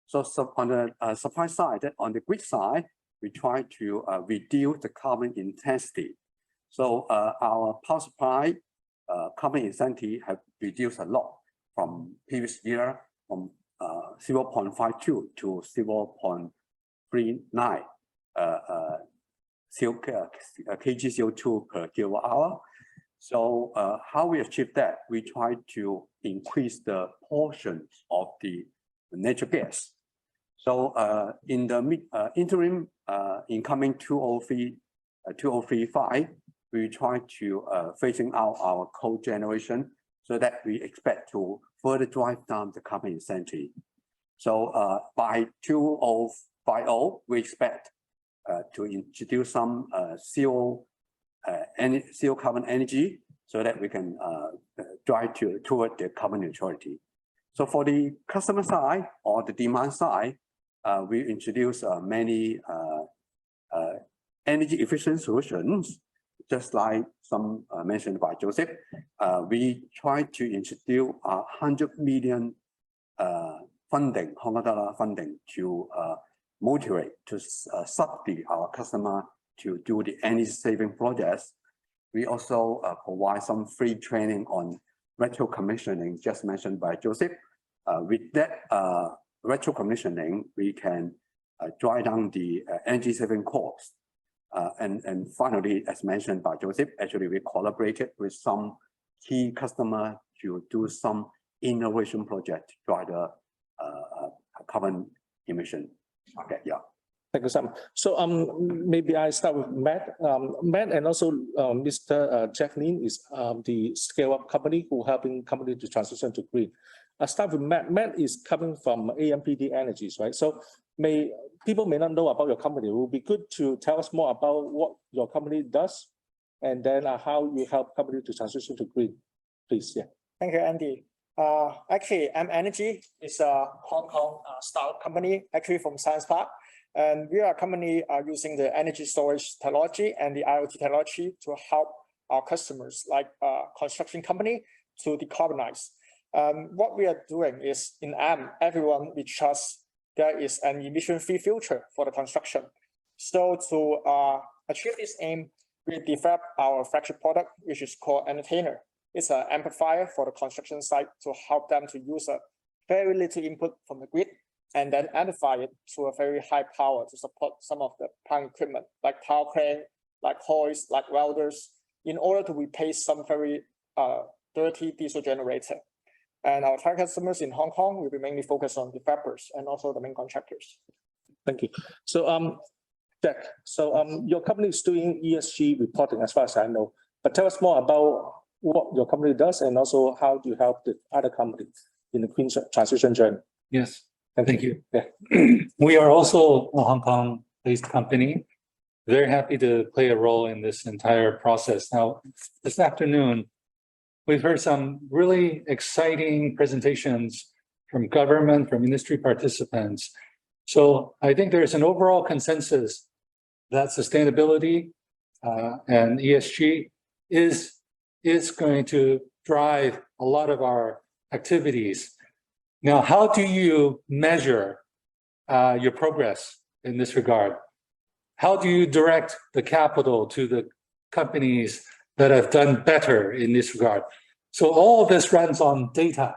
So on the supply side, on the grid side, we try to reduce the carbon intensity. So our power supply carbon intensity have reduced a lot from previous year from 0.52 to 0.39 kg CO2 per kilowatt hour. So how we achieve that? We try to increase the portion of the natural gas. So in the interim incoming 2035, we try to phasing out our coal generation so that we expect to further drive down the carbon intensity. So by 2050, we expect to introduce some zero carbon energy so that we can drive toward the carbon neutrality. So for the customer side or the demand side, we introduce many energy efficient solutions, just like some mentioned by Joseph. We try to introduce 100 million funding, Hong Kong dollar funding to motivate, to subsidize our customer to do the energy saving projects. We also provide some free training on retro commissioning, just mentioned by Joseph. With that retro commissioning, we can drive down the energy saving costs. And finally, as mentioned by Joseph, actually we collaborated with some key customer to do some innovation project to drive the carbon emission. Okay, yeah. Thank you, Sam. So maybe I start with Matt. Matt and also Mr. Jacqueline is the scale-up company who helping company to transition to green. I start with Matt. Matt is coming from AMPD Energies, right? So people may not know about your company. It would be good to tell us more about what your company does and then how you help company to transition to green, please. Yeah. Thank you, Andy. Actually, M Energy is a Hong Kong startup company, actually from Science Park. And we are a company using the energy storage technology and the IoT technology to help our customers, like construction company, to decarbonize. What we are doing is in M, everyone we trust there is an emission-free future for the construction. So to achieve this aim, we developed our flagship product, which is called Entertainer. It's an amplifier for the construction site to help them to use a very little input from the grid and then amplify it to a very high power to support some of the plant equipment like tower crane, like hoist, like welders, in order to replace some very dirty diesel generator. And our target customers in Hong Kong will be mainly focused on developers and also the main contractors. Thank you. So Jack, so your company is doing ESG reporting as far as I know, but tell us more about what your company does and also how do you help the other companies in the green transition journey? Yes, thank you. Yeah. We are also a Hong Kong-based company. Very happy to play a role in this entire process. Now, this afternoon, we've heard some really exciting presentations from government, from industry participants. So I think there's an overall consensus that sustainability and ESG is going to drive a lot of our activities. Now, how do you measure your progress in this regard? How do you direct the capital to the companies that have done better in this regard? So all of this runs on data,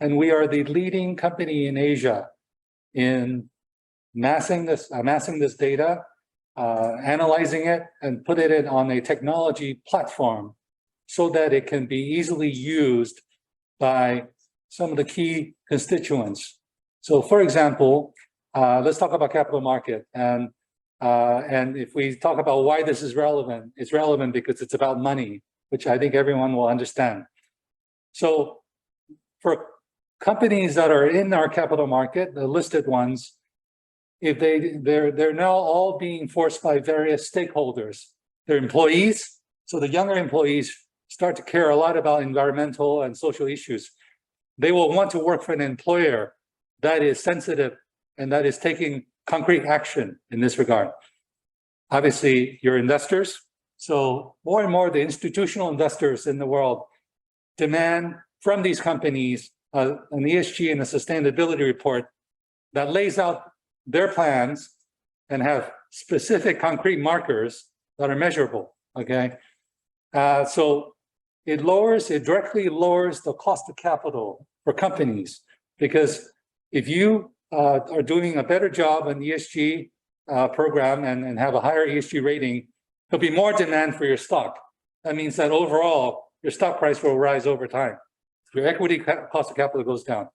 and we are the leading company in Asia in amassing this data, analyzing it, and put it on a technology platform so that it can be easily used by some of the key constituents. So, for example, let's talk about capital market, and if we talk about why this is relevant, it's relevant because it's about money, which I think everyone will understand. So, for companies that are in our capital market, the listed ones, if they're now all being forced by various stakeholders, their employees. So the younger employees start to care a lot about environmental and social issues. they will want to work for an employer that is sensitive and that is taking concrete action in this regard. Obviously, you're investors. So more and more, the institutional investors in the world demand from these companies an ESG and a sustainability report that lays out their plans and have specific concrete markers that are measurable, okay? So it directly lowers the cost of capital for companies, because if you are doing a better job on ESG program and have a higher ESG rating, there'll be more demand for your stock. That means that overall, your stock price will rise over time. Your equity cost of capital goes down.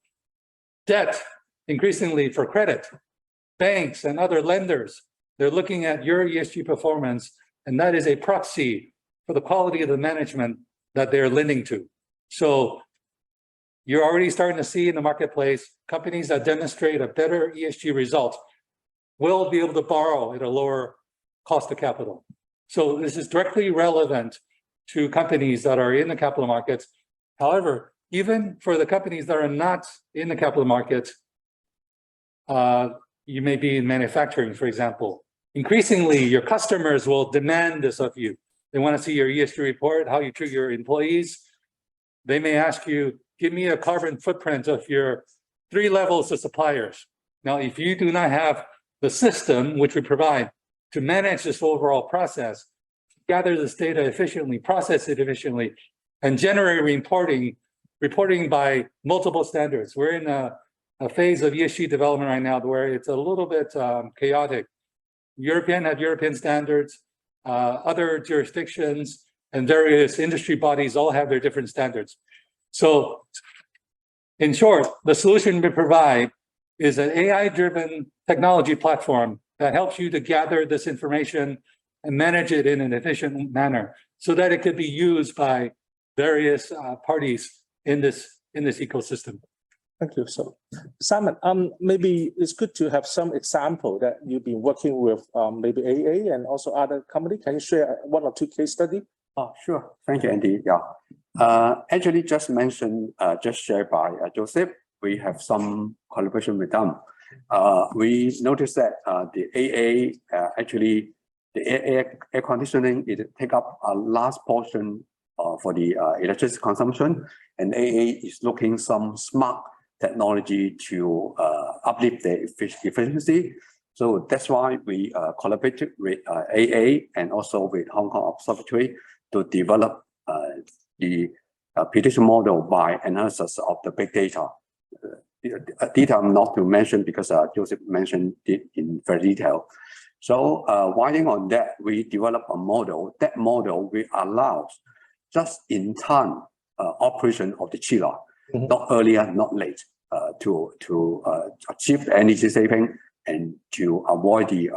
Debt, increasingly for credit, banks and other lenders, they're looking at your ESG performance, and that is a proxy for the quality of the management that they're lending to. So you're already starting to see in the marketplace, companies that demonstrate a better ESG result will be able to borrow at a lower cost of capital. So this is directly relevant to companies that are in the capital markets. However, even for the companies that are not in the capital markets, you may be in manufacturing, for example. Increasingly, your customers will demand this of you. They want to see your ESG report, how you treat your employees. They may ask you, give me a carbon footprint of your 3 levels of suppliers. Now, if you do not have the system which we provide to manage this overall process, gather this data efficiently, process it efficiently, and generate reporting by multiple standards. We're in a phase of ESG development right now where it's a little bit chaotic. European have European standards, other jurisdictions and various industry bodies all have their different standards. So in short, the solution we provide is an AI-driven technology platform that helps you to gather this information and manage it in an efficient manner so that it could be used by various parties in this ecosystem. Thank you. So, Simon, maybe it's good to have some example that you've been working with maybe AA and also other company. Can you share 1 or 2 case study? Oh, sure. Thank you, Andy. Yeah. Actually, just mentioned, just shared by Joseph, we have some collaboration with them. We noticed that the AA, actually, the air conditioning, it take up a large portion for the electricity consumption, and AA is looking some smart technology to uplift the efficiency. So that's why we collaborated with AA and also with Hong Kong Observatory to develop the prediction model by analysis of the big data. Detail not to mention because Joseph mentioned it in very detail. So winding on that, we developed a model. That model will allow just-in-time operation of the chiller, not earlier, not late, to achieve energy saving and to avoid the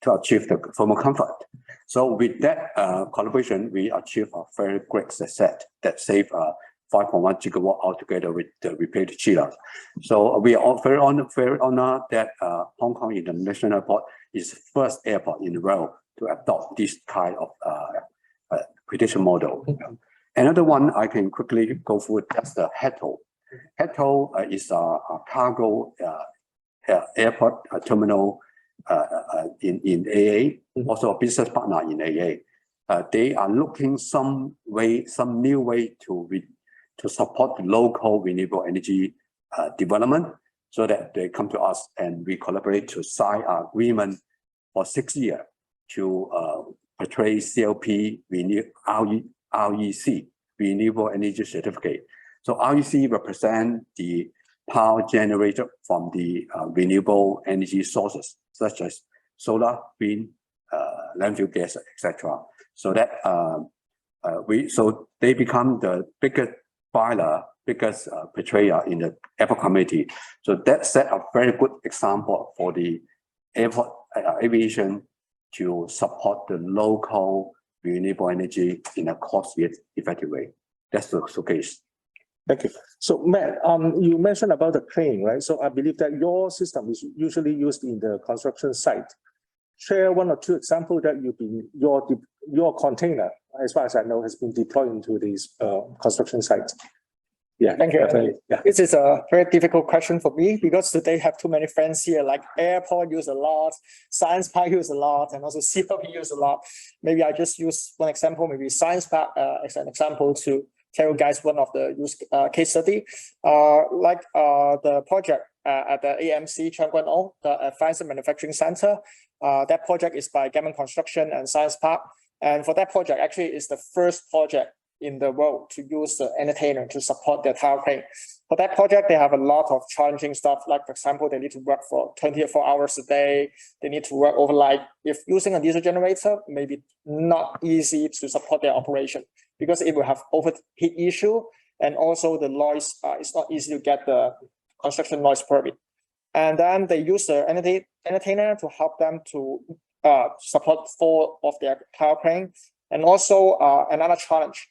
to achieve the thermal comfort. So with that collaboration, we achieved a very great success that saved 5.1 gigawatt altogether with the repaired chiller. So we are very honored that Hong Kong International Airport is the first airport in the world to adopt this kind of prediction model. Another one I can quickly go through, that's the Heathrow. Heathrow is a cargo airport terminal in AA, also a business partner in AA. They are looking some new way to support local renewable energy development, so that they come to us and we collaborate to sign an agreement for 6 years to portray CLP REC, Renewable Energy Certificate. So REC represent the power generated from the renewable energy sources, such as solar, wind, landfill gas, etc. So that so they become the biggest filer, biggest portrayer in the airport community. So that set a very good example for the airport aviation to support the local renewable energy in a cost-effective way. That's the case. Thank you. So Matt, you mentioned about the crane, right? So I believe that your system is usually used in the construction site. Share 1 or 2 examples that you've been, your container, as far as I know, has been deployed into these construction sites. Yeah. Thank you. Definitely. Yeah. This is a very difficult question for me because today have too many friends here, like Airport use a lot, Science Park use a lot, and also CLP use a lot. Maybe I just use one example, maybe Science Park as an example to tell you guys one of the use case study. The project at the AMC Changguan the Advanced Manufacturing Center. That project is by Gammon Construction and Science Park. And for that project, actually, it's the first project in the world to use the entertainer to support their tower crane. For that project, they have a lot of challenging stuff. Like, for example, they need to work for 24 hours a day. They need to work overnight. If using a diesel generator, maybe not easy to support their operation because it will have overheat issue. And also the noise, it's not easy to get the construction noise permit. And then they use the entertainer to help them to support 4 of their tower crane. And also another challenge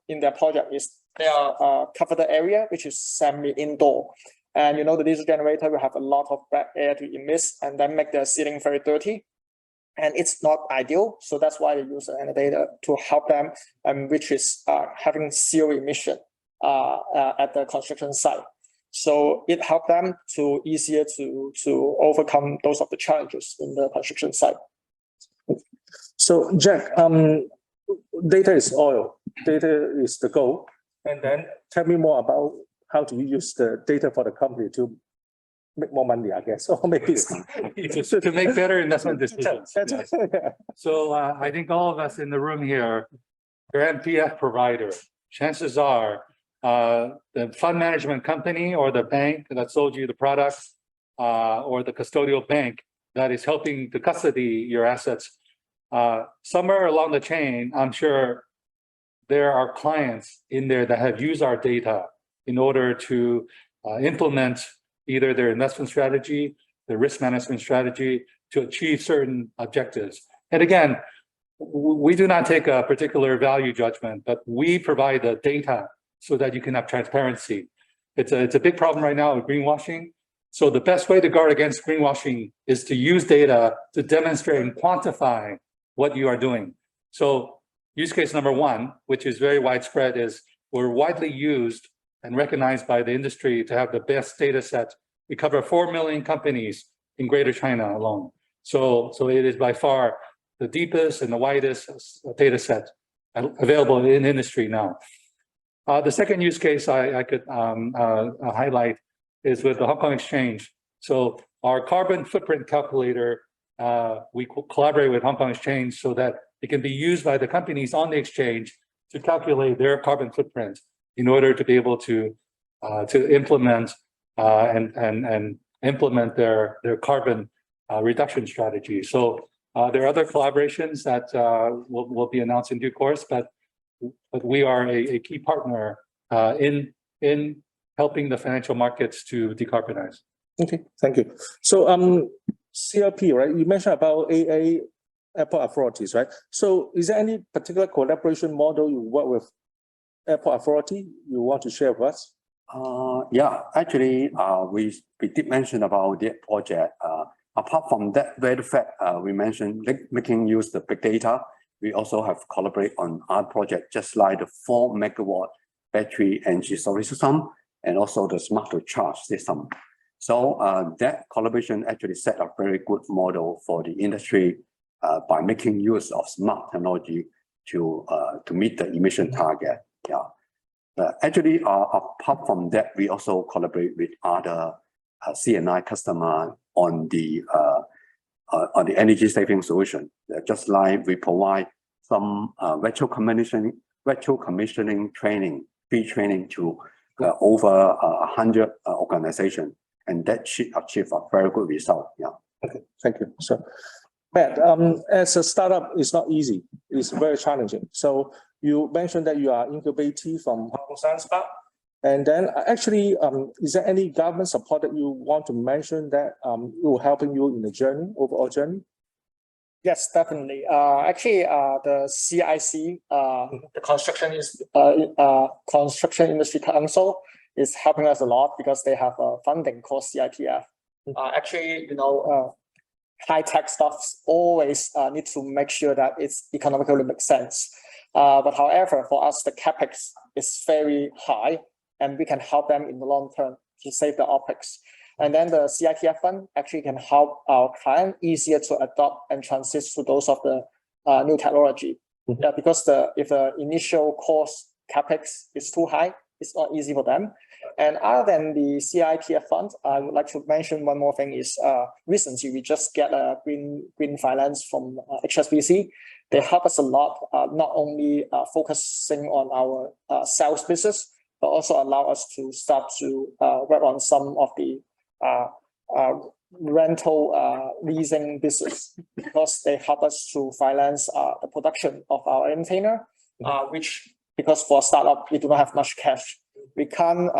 in their project is they are cover the area, which is semi-indoor. And the diesel generator will have a lot of bad air to emit and then make the ceiling very dirty. And it's not ideal. So that's why they use an entertainer to help them, which is having zero emission at the construction site. So it helped them to easier to overcome those of the challenges in the construction site. So Jack, data is oil, data is the goal. And then tell me more about how do you use the data for the company to make more money, I guess, or maybe to make better investment decisions. Yes. So I think all of us in the room here, your MPF provider, chances are the fund management company or the bank that sold you the product or the custodial bank that is helping to custody your assets. Somewhere along the chain, I'm sure there are clients in there that have used our data in order to implement either their investment strategy, their risk management strategy to achieve certain objectives. And again, we do not take a particular value judgment, but we provide the data so that you can have transparency. It's a big problem right now with greenwashing. So the best way to guard against greenwashing is to use data to demonstrate and quantify what you are doing. So use case number 1, which is very widespread, is we're widely used and recognized by the industry to have the best data set. We cover 4 million companies in Greater China alone. So it is by far the deepest and the widest data set available in industry now. The second use case I could highlight is with the Hong Kong Exchange. So our carbon footprint calculator, we collaborate with Hong Kong Exchange so that it can be used by the companies on the exchange to calculate their carbon footprint in order to be able to implement and implement their carbon reduction strategy. So there are other collaborations that will be announced in due course, but we are a key partner in helping the financial markets to decarbonize. Okay, thank you. So CLP, right? You mentioned about AA airport authorities, right? So is there any particular collaboration model you work with airport authority you want to share with us? Yeah, actually, we did mention about that project. Apart from that very fact, we mentioned making use of the big data. We also have collaborate on our project, just like the 4 megawatt battery energy storage system and also the smart to charge system. So that collaboration actually set a very good model for the industry by making use of smart technology to meet the emission target. Yeah. Actually, apart from that, we also collaborate with other C&I customer on the energy saving solution. Just like we provide some virtual commissioning training, free training to over 100 organizations, and that should achieve a very good result. Yeah. Okay, thank you. So, Matt, as a startup, it's not easy. It's very challenging. So you mentioned that you are incubating from Hong Kong Science Park. And then actually, is there any government support that you want to mention that will helping you in the journey, overall journey? Yes, definitely. Actually, the CIC, the Construction Industry Council, is helping us a lot because they have a funding called CIPF. Actually, high-tech stuff always need to make sure that it's economically makes sense. But however, for us, the capex is very high. and we can help them in the long term to save the OpEx. And then the CITF fund actually can help our client easier to adopt and transit to those of the new technology. Yeah, because if the initial cost capex is too high, it's not easy for them. And other than the CITF fund, I would like to mention one more thing is recently we just get a green finance from HSBC. They help us a lot, not only focusing on our sales business, but also allow us to start to work on some of the rental leasing business, because they help us to finance the production of our entertainer, which, because for a startup we do not have much cash, we can't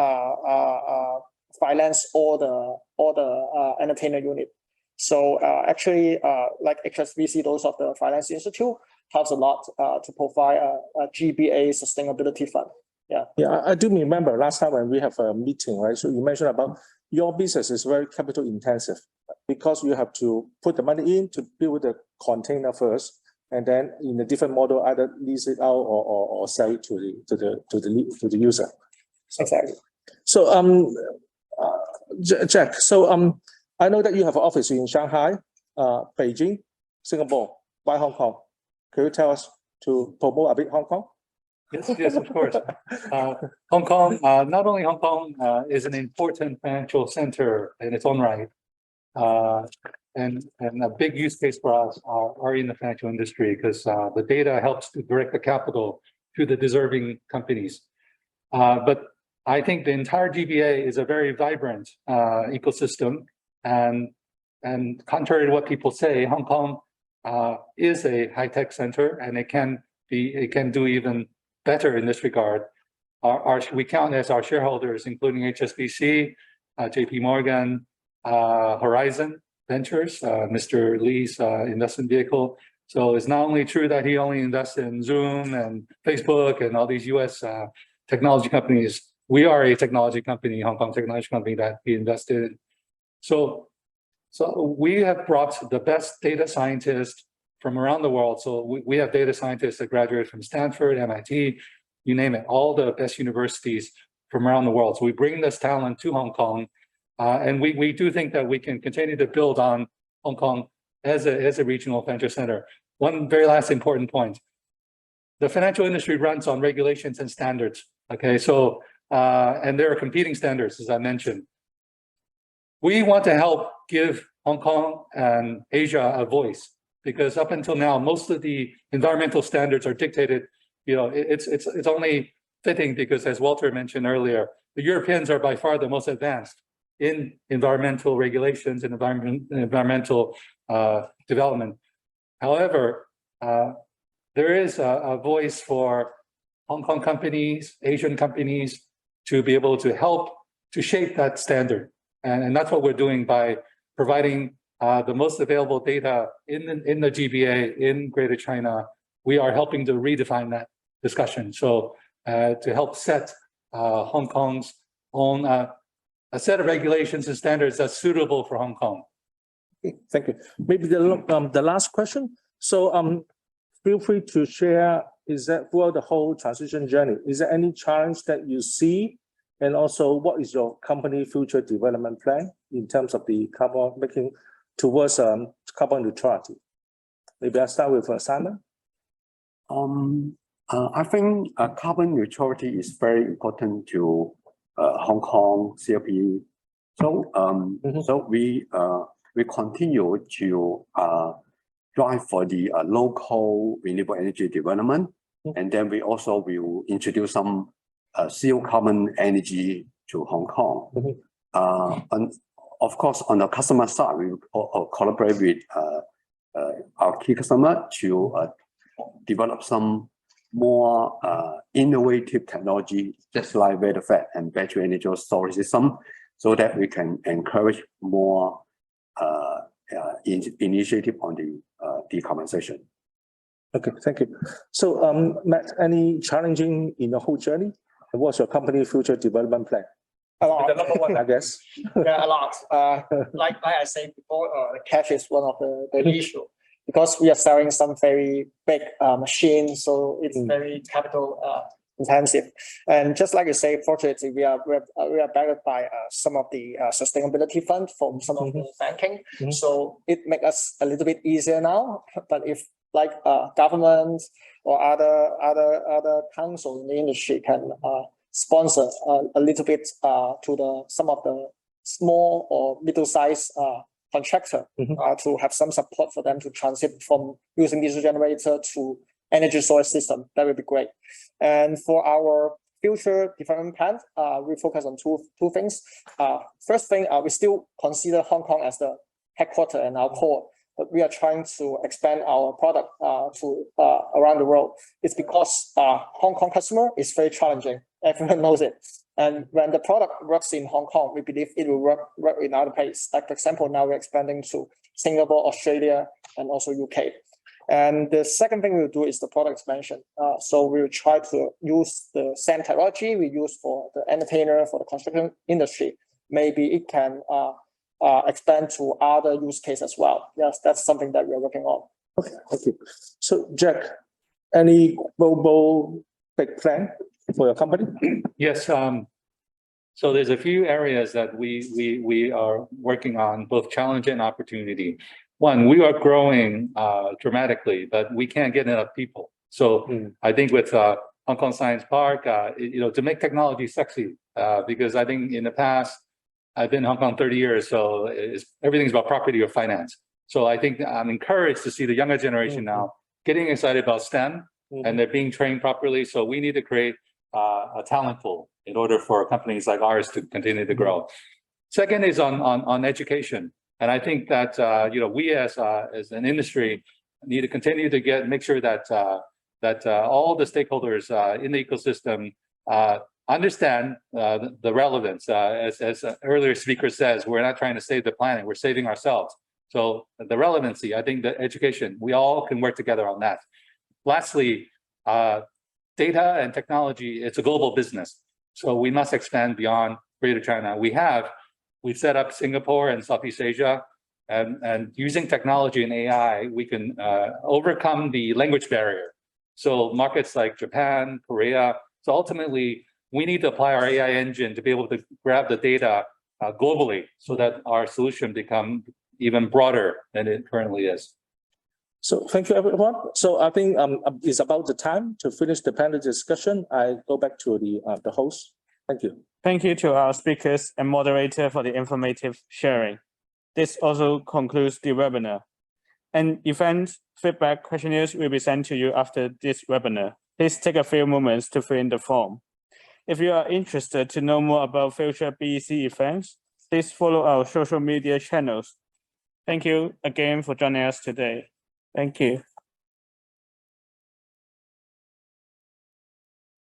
finance all the entertainer unit. So actually, like HSBC, those of the finance institute helps a lot to provide a GBA sustainability fund. Yeah. Yeah, I do remember last time when we have a meeting, right? So you mentioned about your business is very capital intensive because you have to put the money in to build the container first, and then in a different model, either lease it out or sell it to the user. Exactly. So Jack, so I know that you have an office in Shanghai, Beijing, Singapore. Why Hong Kong? Can you tell us to promote a bit Hong Kong? Yes, of course. Hong Kong, not only Hong Kong is an important financial center in its own right, and a big use case for us are in the financial industry, because the data helps to direct the capital to the deserving companies. But I think the entire GBA is a very vibrant ecosystem, and contrary to what people say, Hong Kong is a high-tech center, and it can do even better in this regard. We count as our shareholders, including HSBC, JP Morgan, Horizon Ventures, Mr. Lee's investment vehicle. So it's not only true that he only invests in Zoom and Facebook and all these US technology companies. We are a technology company, Hong Kong technology company, that he invested in. So we have brought the best data scientists from around the world. So we have data scientists that graduated from Stanford, MIT, you name it, all the best universities from around the world. So we bring this talent to Hong Kong, and we do think that we can continue to build on Hong Kong as a regional venture center. One very last important point: the financial industry runs on regulations and standards. Okay, so and there are competing standards, as I mentioned. We want to help give Hong Kong and Asia a voice, because up until now, most of the environmental standards are dictated. You know, it's only fitting because, as Walter mentioned earlier, the Europeans are by far the most advanced in environmental regulations and environmental development. However, there is a voice for Hong Kong companies, Asian companies, to be able to help to shape that standard, and that's what we're doing by providing the most available data in the GBA in Greater China. We are helping to redefine that discussion. So to help set Hong Kong's own a set of regulations and standards that's suitable for Hong Kong. Okay, thank you. Maybe the last question. So feel free to share, is that throughout the whole transition journey, is there any challenge that you see? And also, what is your company future development plan in terms of the carbon making towards carbon neutrality? Maybe I'll start with Simon. I think carbon neutrality is very important to Hong Kong CLP. So so we continue to drive for the local renewable energy development, and then we also will introduce some zero carbon energy to Hong Kong. And of course, on the customer side, we will collaborate with our key customer to develop some more innovative technology, just like VETFET and battery energy storage system, so that we can encourage more initiative on the decarbonization. Okay, thank you. So Matt, any challenging in the whole journey? And what's your company future development plan? A lot. The number one, I guess. Yeah, a lot. Like I said before, cash is one of the issue, because we are selling some very big machines, so it's very capital intensive. And just like you say, fortunately, we are backed by some of the sustainability fund from some of the banking. So it makes us a little bit easier now. But if like government or other councils in the industry can sponsor a little bit to some of the small or middle-sized contractor to have some support for them to transit from using diesel generator to energy storage system, that would be great. And for our future development plan, we focus on two things. First thing, we still consider Hong Kong as the headquarters and our core, but we are trying to expand our product to around the world. It's because Hong Kong customer is very challenging. Everyone knows it. And when the product works in Hong Kong, we believe it will work in other places. Like for example, now we're expanding to Singapore, Australia, and also UK. And the second thing we'll do is the product expansion. So we will try to use the same technology we use for the entertainer, for the construction industry. Maybe it can expand to other use cases as well. Yes, that's something that we're working on. Okay, thank you. So Jack, any global big plan for your company? Yes. So there's a few areas that we are working on, both challenge and opportunity. One, we are growing dramatically, but we can't get enough people. So I think with Hong Kong Science Park, to make technology sexy, because I think in the past, I've been in Hong Kong 30 years, so everything's about property or finance. So I think I'm encouraged to see the younger generation now getting excited about STEM, and they're being trained properly. So we need to create a talent pool in order for companies like ours to continue to grow. Second is on education. And I think that we as an industry need to continue to make sure that all the stakeholders in the ecosystem understand the relevance. As an earlier speaker says, we're not trying to save the planet, we're saving ourselves. So the relevancy, I think the education, we all can work together on that. Lastly, data and technology, it's a global business. So we must expand beyond Greater China. We've set up Singapore and Southeast Asia, and using technology and AI, we can overcome the language barrier. So markets like Japan, Korea, so ultimately, we need to apply our AI engine to be able to grab the data globally so that our solution become even broader than it currently is. So thank you, everyone. So I think it's about the time to finish the panel discussion. I go back to the host. Thank you. Thank you to our speakers and moderator for the informative sharing. This also concludes the webinar. An event feedback questionnaires will be sent to you after this webinar. Please take a few moments to fill in the form. If you are interested to know more about future BEC events, please follow our social media channels. Thank you again for joining us today. Thank you.